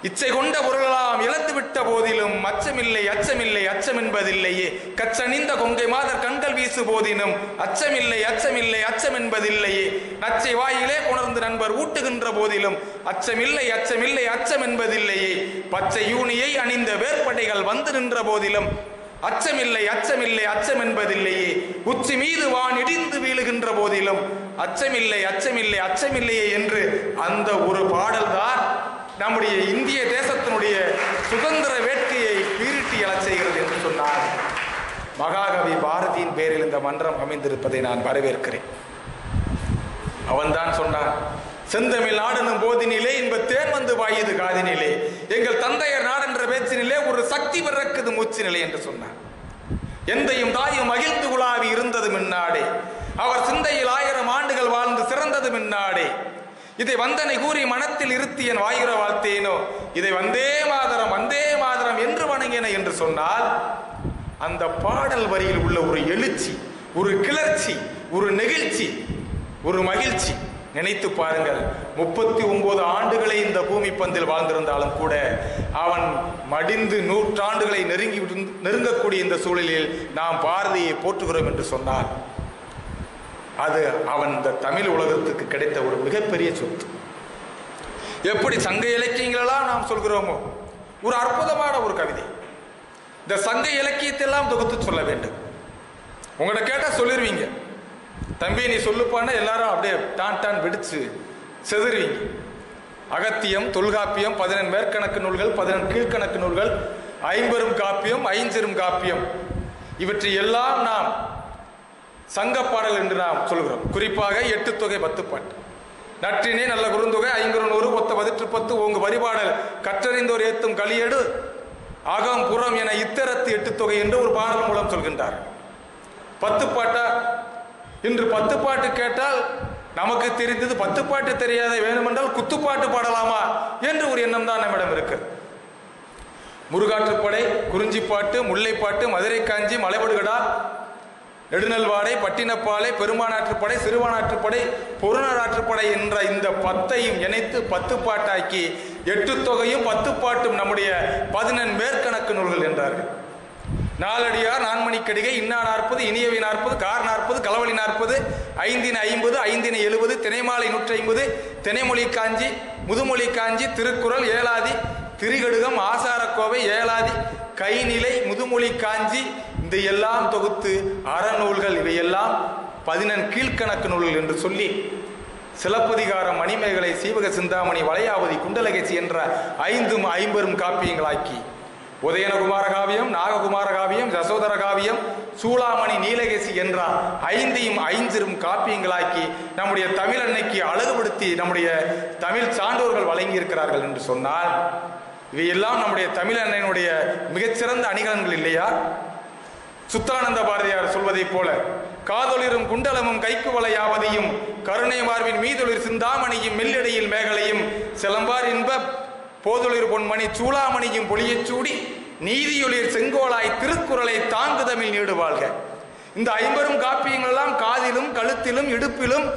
இச்சை கொண்ட பொருளெல்லாம் இழந்து விட்ட போதிலும் அச்சமில்லை அச்சமில்லை அச்சம் என்பதில்லையே, கச்சணிந்த கொங்கை மாதர் கண்கள் வீசு போதினும் அச்சமில்லை அச்சமில்லை அச்சம் என்பதில்லையே, நச்சை வாயிலே கொணர்ந்து நண்பர் ஊட்டுகின்ற போதிலும் அச்சமில்லை அச்சமில்லை அச்சம் என்பதில்லையே, பச்சை யூனியை அணிந்த வேற்படைகள் வந்து நின்ற போதிலும் அச்சமில்லை அச்சமில்லை அச்சம் என்பதில்லையே, உச்சி மீது வான் இடிந்து வீழுகின்ற போதிலும் அச்சமில்லை அச்சமில்லை அச்சமில்லையே என்று அந்த ஒரு பாடல்தான் நம்முடைய இந்திய தேசத்தினுடைய சுதந்திர வேட்கையை பீரிட்டி எழச் செய்கிறது என்று சொன்னார். மகாகவி பாரதியின் பேரில் இந்த மன்றம் அமைந்திருப்பதை நான் வரவேற்கிறேன். அவன்தான் சொன்னான், செந்தமிழ் நாடனும் போதினிலே இன்ப தேன் வந்து பாயுது காதினிலே, எங்கள் தந்தையர் நாடென்ற பேச்சினிலே ஒரு சக்தி பிறக்குது மூச்சினிலே என்று சொன்னார். எந்தையும் தாயும் மகிழ்ந்து குழாவி இருந்தது மின்னாடே, அவர் சிந்தையில் 1000 ஆண்டுகள் வாழ்ந்து சிறந்தது மின்னாடே, இதை வந்தனை கூறி மனத்தில் இருத்தி என் வாயுர வாழ்த்தேனோ, இதை வந்தே மாதரம் என்று வணங்கின என்று சொன்னால் அந்த பாடல் வரியில் உள்ள ஒரு எழுச்சி, ஒரு கிளர்ச்சி, ஒரு நெகிழ்ச்சி, ஒரு மகிழ்ச்சி நினைத்து பாருங்கள். 39 ஆண்டுகளை இந்த பூமி பந்தில் வாழ்ந்திருந்தாலும் கூட அவன் மடிந்து 100 ஆண்டுகளை நெருங்கக்கூடிய இந்த சூழலில் நாம் பாரதியை போற்றுகிறோம் என்று சொன்னார். அது அவன் இந்த தமிழ் உலகத்துக்கு கிடைத்த ஒரு மிகப்பெரிய சொத்து. எப்படி சங்க இலக்கியங்களெல்லாம் நாம் சொல்கிறோமோ ஒரு அற்புதமான ஒரு கவிதை. இந்த சங்க இலக்கியத்தெல்லாம் தொகுத்து சொல்ல வேண்டும். உங்கள்கிட்ட கேட்டால் சொல்லிடுவீங்க, தம்பி நீ சொல்லுப்பான்னா எல்லாரும் அப்படியே டான் வெடிச்சு செதறுவீங்க. அகத்தியம், தொல்காப்பியம், 14 மேற்கணக்கு நூல்கள், 14 கீழ்கணக்கு நூல்கள், 50 காப்பியம், 5 காப்பியம், இவற்றை எல்லாம் நாம் சங்க பாடல் என்று நாம் சொல்கிறோம். குறிப்பாக 8 தொகை 10 பாட்டு, நற்றினை நல்ல குறுந்தொகை 500 ஒத்த 10 ஓங்கு வரிபாடல் கற்றறிந்தோர் ஏத்தும் களியடு அகம் புறம் என இத்தரத்து 8 தொகை என்று ஒரு பாடல் மூலம் சொல்கின்றார். 10 பாட்டா? இன்று 10 பாட்டு கேட்டால் நமக்கு தெரிந்தது 10 பாட்டு தெரியாத, வேணுமென்றால் குத்துப்பாட்டு பாடலாமா என்று ஒரு எண்ணம் தான் நம்மிடம் இருக்கு. முருகாற்றுப்படை, குறிஞ்சிப்பாட்டு, முல்லைப்பாட்டு, மதுரை காஞ்சி, மலைபடுகடா, நெடுநல்வாடை, பட்டினப்பாலை, பெருமானாற்றுப்படை, சிறுவானாற்றுப்படை, பொருணராற்றுப்படை என்ற இந்த 10ஐயும் இணைத்து 10 பாட்டாக்கி 8 தொகையும் 10 பாட்டும் நம்முடைய 14 மேற்கணக்கு நூல்கள் என்றார்கள். நாலடியார், நான்மணிக்கடிகை, இன்னா 40, இனியவை 40, கார் 40, களவழி 40, 5 50, 5 70, திணைமாலை 150, திணைமொழி காஞ்சி, முதுமொழி காஞ்சி, திருக்குறள், ஏலாதி, திரிகடுகம், ஆசாரக்கோவை, ஏலாதி, கைநிலை, முதுமொழி காஞ்சி, இந்த எல்லாம் தொகுத்து அறநூல்கள். இவையெல்லாம் 14 கீழ்கணக்கு நூல்கள் என்று சொல்லி சிலப்பதிகாரம், மணிமேகலை, சீவக சிந்தாமணி, வளையாவதி, குண்டலகேசி என்ற 5 ஐம்பெரும் காப்பியங்களாக்கி உதயனகுமார காவியம், நாககுமார காவியம், யசோதர காவியம், சூளாமணி, நீலகேசி என்ற 5ஐயும் 5 காப்பியங்களாக்கி நம்முடைய தமிழ் அன்னைக்கு அழகுபடுத்தி நம்முடைய தமிழ் சான்றோர்கள் வழங்கி இருக்கிறார்கள் என்று சொன்னால் இவையெல்லாம் நம்முடைய தமிழ் அன்னையினுடைய மிகச்சிறந்த அணிகலன்கள் இல்லையா? சுத்தானந்த பாரதியார் சொல்வதை போல காதொளிரும் குண்டலமும் கைக்கு வளையாவதியும் கருணை மார்பின் மீதொளிர் சிந்தாமணியும் மெல்லடையில் மேகலையும் சிலம்பார் இன்ப போதொளிர் பொன்மணி சூளாமணியும் பொழியச் சூடி நீதியொளிர் செங்கோலாய் திருக்குறளை தாங்கு தமிழ் நீடு வாழ்க. இந்த 50 காப்பியங்கள் எல்லாம் காதிலும் கழுத்திலும் இடுப்பிலும்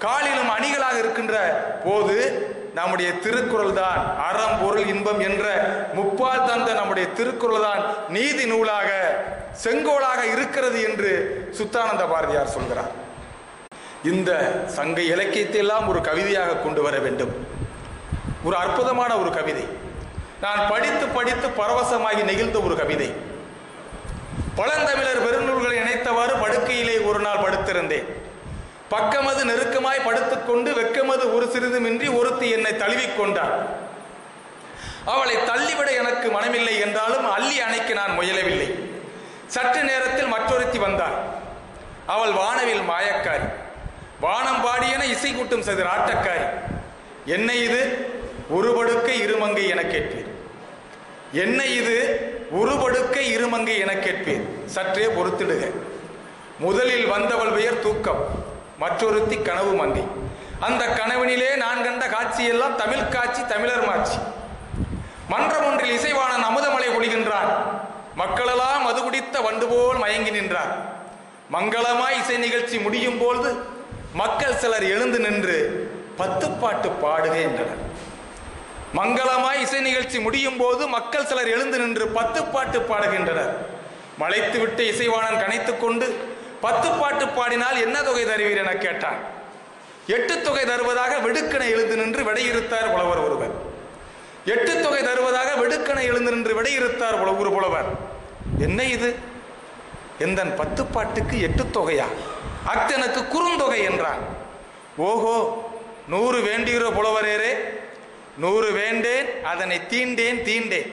காலிலும் அணிகளாக இருக்கின்ற போது நம்முடைய திருக்குறள் தான் அறம் பொருள் இன்பம் என்ற முப்பால் தந்த நம்முடைய திருக்குறள் தான் நீதி நூலாக செங்கோலாக இருக்கிறது என்று சுத்தானந்த பாரதியார் சொல்கிறார். இந்த சங்க இலக்கியத்தை எல்லாம் ஒரு கவிதையாக கொண்டு வர வேண்டும். ஒரு அற்புதமான ஒரு கவிதை. நான் படித்து படித்து பரவசமாகி நெகிழ்ந்த ஒரு கவிதை. பழந்தமிழர் பெருநூல்களை இணைத்தவாறு படுக்கையிலே ஒரு நாள் படுத்திருந்தேன். பக்கமது நெருக்கமாய் படுத்துக்கொண்டு வெக்கமது ஒரு சிறிதுமின்றி ஒருத்தி என்னை தழுவிக்கொண்டாள். அவளை தள்ளிவிட எனக்கு மனமில்லை என்றாலும் அள்ளி அணைக்க நான் முயலவில்லை. சற்று நேரத்தில் மற்றொருத்தி வந்தாள். அவள் வானவில் மாயக்காரி, வானம் பாடியென இசை கூட்டும் சதிர் ஆட்டக்காரி. என்ன இது ஒரு படுக்கை இருமங்கை என கேட்பேன். என்ன இது ஒரு படுக்கை இருமங்கை என கேட்பேன். சற்றே பொறுத்திடுக. முதலில் வந்தவள் பெயர் தூக்கம், மற்றொருத்தி கனவு மங்கை. அந்த கனவினிலே நான் கண்ட காட்சியெல்லாம் தமிழ் காட்சி, தமிழர் மாட்சி. மன்றம் ஒன்றில் இசைவாணன் அமுதமலை பொழிகின்றான். மக்களெல்லாம் மது குடித்த வண்டு போல் மயங்கி நின்றார். மங்களமாய் இசை நிகழ்ச்சி முடியும் பொழுது மக்கள் சிலர் எழுந்து நின்று 10 பாட்டு பாடுக என்றனர். மங்களமாய் இசை நிகழ்ச்சி முடியும் போது மக்கள் சிலர் எழுந்து நின்று 10 பாட்டு பாடுகின்றனர். மலைத்து விட்டு இசைவாணன் கனைத்துக் கொண்டு 10 பாட்டு பாடினால் என்ன தொகை தருவீர் என கேட்டான். 8 தொகை தருவதாக வெடுக்கென எழுந்து நின்று விடையிறுத்தார் புலவர் ஒருவர். 8 தொகை தருவதாக வெடுக்கென எழுந்து நின்று விடையிறுத்தார் ஒரு புலவர். என்ன இது? எந்தன் 10 பாட்டுக்கு 8 தொகையா? அத்தனுக்கு குறுந்தொகை என்றான். ஓஹோ, 100 வேண்டிகிற புலவரேரே, 100 வேண்டேன், அதனை தீண்டேன் தீண்டேன்.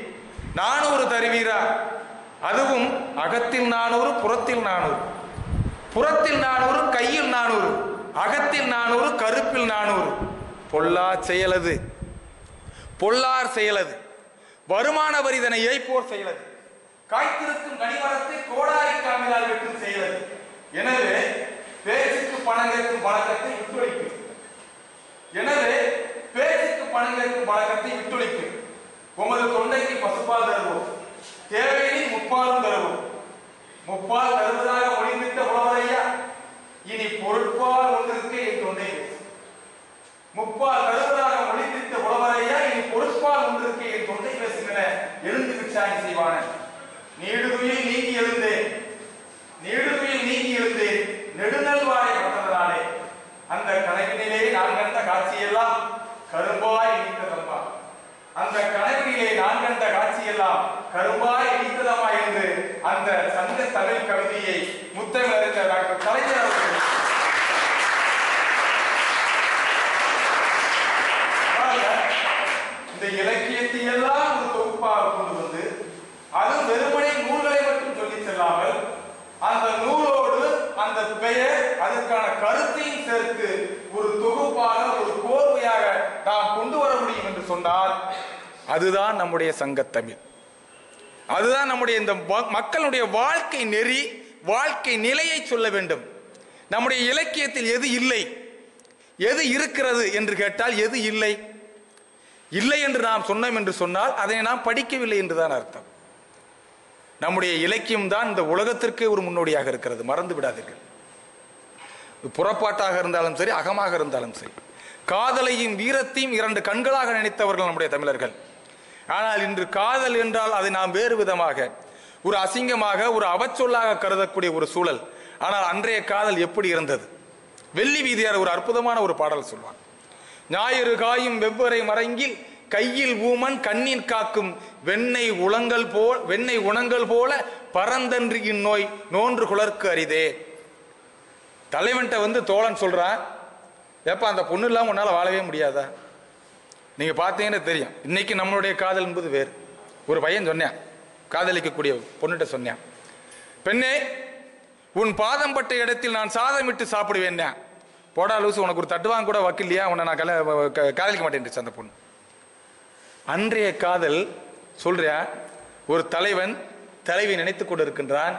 400 தருவீரா? அதுவும் அகத்தில் 400, புறத்தில் 400. புறத்தில் 400, கையில் 400, அகத்தில் 400, கருப்பில் 400. பொல்லா செயலது, பொல்லார் செயலது. வருமான வரி இதனை ஏய்ப்போர் செயலது. காய்த்திருக்கும் கனிமரத்தை கோடாரி காமிலால் வெட்டும் செயலது. எனவே பேச்சுக்கு பணம் கேட்கும் பழக்கத்தை விட்டொழிப்பு. எனவே பேச்சுக்கு பணம் கேட்கும் பழக்கத்தை விட்டொழிப்பு. உமது தொண்டைக்கு பசுப்பால் தருவோம், தேவையில் முப்பாலும் தருவோம். முப்பால் தருவதாக ஒளிந்திட்ட புலவரையா, இனி பொருட்பால் ஒன்றிற்கு என் தொண்டை. முப்பால் தருவதாக ஒளிந்திட்ட புலவரையா, இனி பொருட்பால் ஒன்றிற்கு என் தொண்டை பேசுகிற எழுந்து விட்டாய் செய்வான. நீடுதுயில் நீங்கி எழுந்தேன், நீடுதுயில் நீங்கி எழுந்தேன், நெடுநல்வாரை வந்ததாலே அந்த கனவினிலே நான் கண்ட காட்சியெல்லாம் கரும்பாய் இனித்ததம்மா. அந்த கனவினிலே நான் கண்ட காட்சியெல்லாம் கரும்பாய் இனித்ததம்மா என்று அந்த சங்க தமிழ் கவிதையை முத்தமிழறிஞர் டாக்டர் கலைஞர் அவர்கள் இந்த இலக்கியத்தை எல்லாம் ஒரு தொகுப்பாக கொண்டு வந்து, அதுவும் வெறுமனே நூல்களை மட்டும் சொல்லி செல்லாமல் அந்த நூலோடு அந்த பெயர் அதற்கான கருத்தையும் சேர்த்து ஒரு தொகுப்பாக ஒரு கோர்வையாக நாம் கொண்டு வர முடியும் என்று சொன்னால் அதுதான் நம்முடைய சங்கத்தமிழ். அதுதான் நம்முடைய இந்த மக்களுடைய வாழ்க்கை நெறி, வாழ்க்கை நிலையை சொல்ல வேண்டும். நம்முடைய இலக்கியத்தில் எது இல்லை, எது இருக்கிறது என்று கேட்டால் எது இல்லை? இல்லை என்று நாம் சொன்னோம் என்று சொன்னால் அதை நாம் படிக்கவில்லை என்றுதான் அர்த்தம். நம்முடைய இலக்கியம் தான் இந்த உலகத்திற்கே ஒரு முன்னோடியாக இருக்கிறது, மறந்து விடாதீர்கள். புறப்பாட்டாக இருந்தாலும் சரி, அகமாக இருந்தாலும் சரி, காதலையும் வீரத்தையும் இரண்டு கண்களாக நினைத்தவர்கள் நம்முடைய தமிழர்கள். ஆனால் இன்று காதல் என்றால் அதை நாம் வேறு விதமாக, ஒரு அசிங்கமாக, ஒரு அவச்சொல்லாக கருதக்கூடிய ஒரு சூழல். ஆனால் அன்றைய காதல் எப்படி இருந்தது? வெள்ளி வீதியார் ஒரு அற்புதமான ஒரு பாடல் சொல்வான். ஞாயிறு காயும் வெவ்வரை மரங்கில் கையில் ஊமன் கண்ணின் காக்கும் வெண்ணெய் உணங்கள் போல பரந்தன்று இந்நோய் நோன்று குளர்க்கு அரிதே. தலைவன்ட்ட தோழன் சொல்றான், ஏப்பா அந்த பொண்ணு இல்லாம உன்னால வாழவே முடியாதா? நீங்க பார்த்தீங்கன்னா தெரியும். இன்னைக்கு நம்மளுடைய காதல் என்பது வேறு. ஒரு பையன் சொன்னான், காதலிக்கக்கூடிய பொண்ணுகிட்ட சொன்னான், பெண்ணே உன் பாதம் பட்ட இடத்தில் நான் சாதம் விட்டு சாப்பிடுவேன். போடா லூசு, உனக்கு ஒரு தட்டுவாங்க கூட வக்கில்லையா, உன்னை நான் காதலிக்க மாட்டேன் அந்த பொண்ணு. அன்றைய காதல் சொல்றியா, ஒரு தலைவன் தலைவி நினைத்துக் கொண்டு இருக்கின்றான்,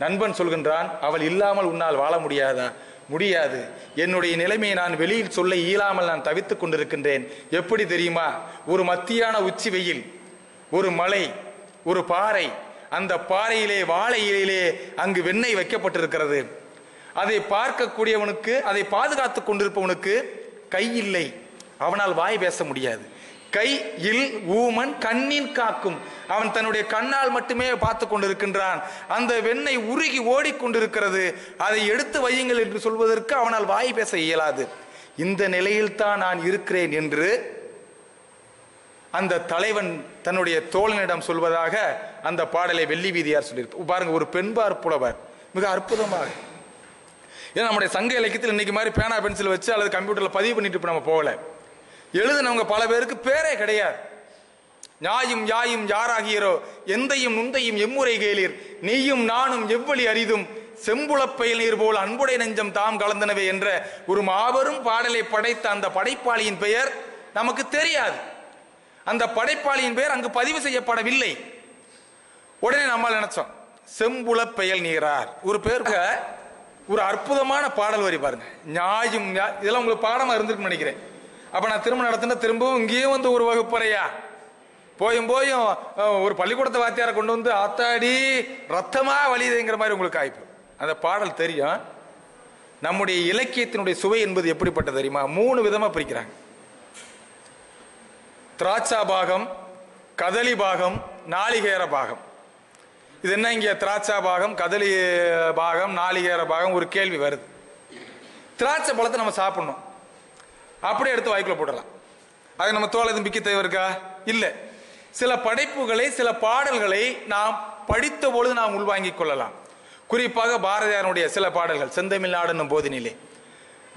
நண்பன் சொல்கின்றான், அவள் இல்லாமல் உன்னால் வாழ முடியாதா? முடியாது. என்னுடைய நிலைமையை நான் வெளியில் சொல்ல இயலாமல் நான் தவித்துக் கொண்டிருக்கின்றேன். எப்படி தெரியுமா? ஒரு மத்தியான உச்சி வெயில், ஒரு மலை, ஒரு பாறை, அந்த பாறையிலே வாழை இலையிலே அங்கு வெண்ணெய் வைக்கப்பட்டிருக்கிறது. அதை பார்க்கக்கூடியவனுக்கு, அதை பாதுகாத்துக் கொண்டிருப்பவனுக்கு கை இல்லை, அவனால் வாய் பேச முடியாது. கை இல் ஊமன் கண்ணின் காக்கும், அவன் தன்னுடைய கண்ணால் மட்டுமே பார்த்து கொண்டிருக்கின்றான். அந்த வெண்ணெய் உருகி ஓடிக்கொண்டிருக்கிறது, அதை எடுத்து வையுங்கள் என்று சொல்வதற்கு அவனால் வாய் பேச இயலாது. இந்த நிலையில் தான் நான் இருக்கிறேன் என்று அந்த தலைவன் தன்னுடைய தோழனிடம் சொல்வதாக அந்த பாடலை வெள்ளி வீதியார் சொல்லியிருக்கு. பாருங்க, ஒரு பெண்பார் புலவர் மிக அற்புதமாக. ஏன்னா நம்முடைய சங்க இலக்கியத்தில் இன்னைக்கு மாதிரி பேனா பென்சில் வச்சு அல்லது கம்ப்யூட்டர்ல பதிவு பண்ணிட்டு நம்ம போகல. எழுதுனவங்க பல பேருக்கு பேரே கிடையாது. ஞாயும் யாயும் யாராகியரோ எந்தையும் நுந்தையும் எம்முறை கேளீர், நீயும் நானும் எவ்வளி அரிதும் செம்புளப்பயல் நீர் போல் அன்புடை நெஞ்சம் தாம் கலந்தனவே என்ற ஒரு மாபெரும் பாடலை படைத்த அந்த படைப்பாளியின் பெயர் நமக்கு தெரியாது. அந்த படைப்பாளியின் பெயர் அங்கு பதிவு செய்யப்படவில்லை. உடனே நம்மால் நினைச்சோம், செம்புளப்பயல் நீரார் ஒரு பேருக்கு ஒரு அற்புதமான பாடல் வரி பாருங்க. ஞாயும், இதெல்லாம் உங்களுக்கு பாடமா இருந்திருக்குன்னு நினைக்கிறேன். அப்ப நான் திரும்ப நடத்தின திரும்பவும் இங்கேயும் ஒரு வகுப்பறையா போயும் ஒரு பள்ளிக்கூடத்தை வாத்தியாரை கொண்டு ஆத்தாடி ரத்தமா வலியுதுங்கிற மாதிரி உங்களுக்கு ஆயிப்பு. அந்த பாடல் தெரியும். நம்முடைய இலக்கியத்தினுடைய சுவை என்பது எப்படிப்பட்டது தெரியுமா? 3 விதமா பிரிக்கிறாங்க. திராட்சா பாகம், கதலி பாகம், நாளிகேர பாகம். இது என்ன இங்க திராட்சா பாகம், கதலி பாகம், நாளிகேர பாகம்? ஒரு கேள்வி வருது. திராட்சை பழத்தை நம்ம சாப்பிடணும், அப்படியே எடுத்து வாய்க்குள்ள போடலாம். அது நம்ம தோல் எதுவும் பிக்க தேவை இருக்கா? இல்லை. சில படைப்புகளை, சில பாடல்களை நாம் படித்த பொழுது நாம் உள்வாங்கிக் கொள்ளலாம். குறிப்பாக பாரதியாருடைய சில பாடல்கள், செந்தமிழ்நாடு போதினிலே,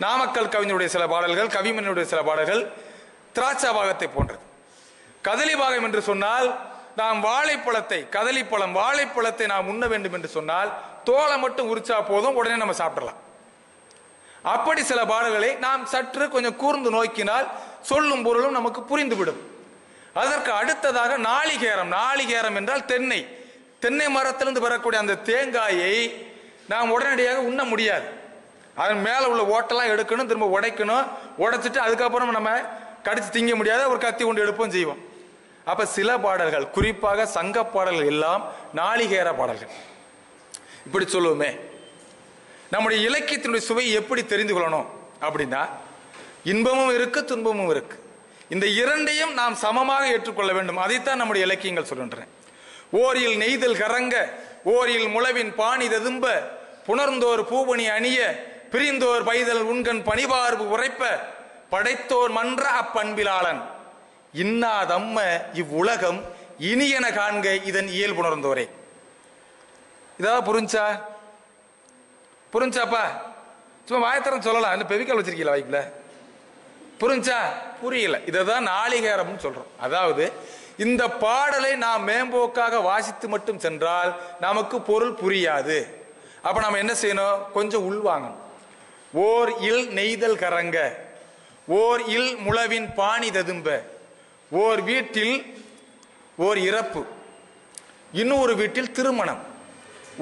நாமக்கல் கவிஞருடைய சில பாடல்கள், கவிமனுடைய சில பாடல்கள் திராட்சா பாகத்தை போன்றது. கதலி பாகம் என்று சொன்னால் நாம் வாழைப்பழத்தை, கதலி பழம், வாழைப்பழத்தை நாம் உண்ண வேண்டும் என்று சொன்னால் தோலை மட்டும் உரிச்சா போதும், உடனே நம்ம சாப்பிடலாம். அப்படி சில பாடல்களை நாம் சற்று கொஞ்சம் கூர்ந்து நோக்கினால் சொல்லும் பொருளும் நமக்கு புரிந்துவிடும். அதற்கு அடுத்ததாக நாளிகேரம். நாளிகேரம் என்றால் தென்னை. தென்னை மரத்திலிருந்து வரக்கூடிய அந்த தேங்காயை நாம் உடனடியாக உண்ண முடியாது. அதன் மேல உள்ள ஓட்டெல்லாம் எடுக்கணும், திரும்ப உடைக்கணும், உடைச்சிட்டு அதுக்கப்புறம் நம்ம கடிச்சு திங்க முடியாத ஒரு கத்தி கொண்டு எடுப்போம் செய்வோம். அப்ப சில பாடல்கள், குறிப்பாக சங்க பாடல்கள் எல்லாம் நாளிகேர பாடல்கள். இப்படி சொல்லுவோமே. நம்முடைய இலக்கியத்தினுடைய சுவையை எப்படி தெரிந்து கொள்ளணும் அப்படின்னா, இன்பமும் இருக்கு, துன்பமும் இருக்கு. இந்த இரண்டையும் நாம் சமமாக ஏற்றுக்கொள்ள வேண்டும். அதைத்தான் நம்முடைய இலக்கியங்கள் சொல்கின்றன. ஓரில் நெய்தல் கரங்க, ஓரில் முளவின் பாணி ததும்ப, புணர்ந்தோர் பூபணி அணிய, பிரிந்தோர் பைதல் உண்கண் பணிபார்பு உரைப்ப, படைத்தோர் மன்ற அப்பண்பிலாளன், இன்னாதம்ம இவ்வுலகம் இனியன காண்க இதன் இயல்புணர்ந்தோரே. இதாவது புரிஞ்சாப்பா? சும்மா வாயத்தரம் சொல்லலாம், இன்னும் பெவிக்கல் வச்சிருக்கீங்களா வாய்க்குல? புரிஞ்சா? புரியல. இதைதான் நாளிகேரம் சொல்றோம். அதாவது இந்த பாடலை நாம் மேம்போக்காக வாசித்து மட்டும் சென்றால் நமக்கு பொருள் புரியாது. அப்ப நாம என்ன செய்யணும்? கொஞ்சம் உள்வாங்கணும். ஓர் இல் நெய்தல் கரங்க, ஓர் இல் முளவின் பாணி ததும்ப, ஓர் வீட்டில் ஓர் இறப்பு, இன்னொரு வீட்டில் திருமணம்.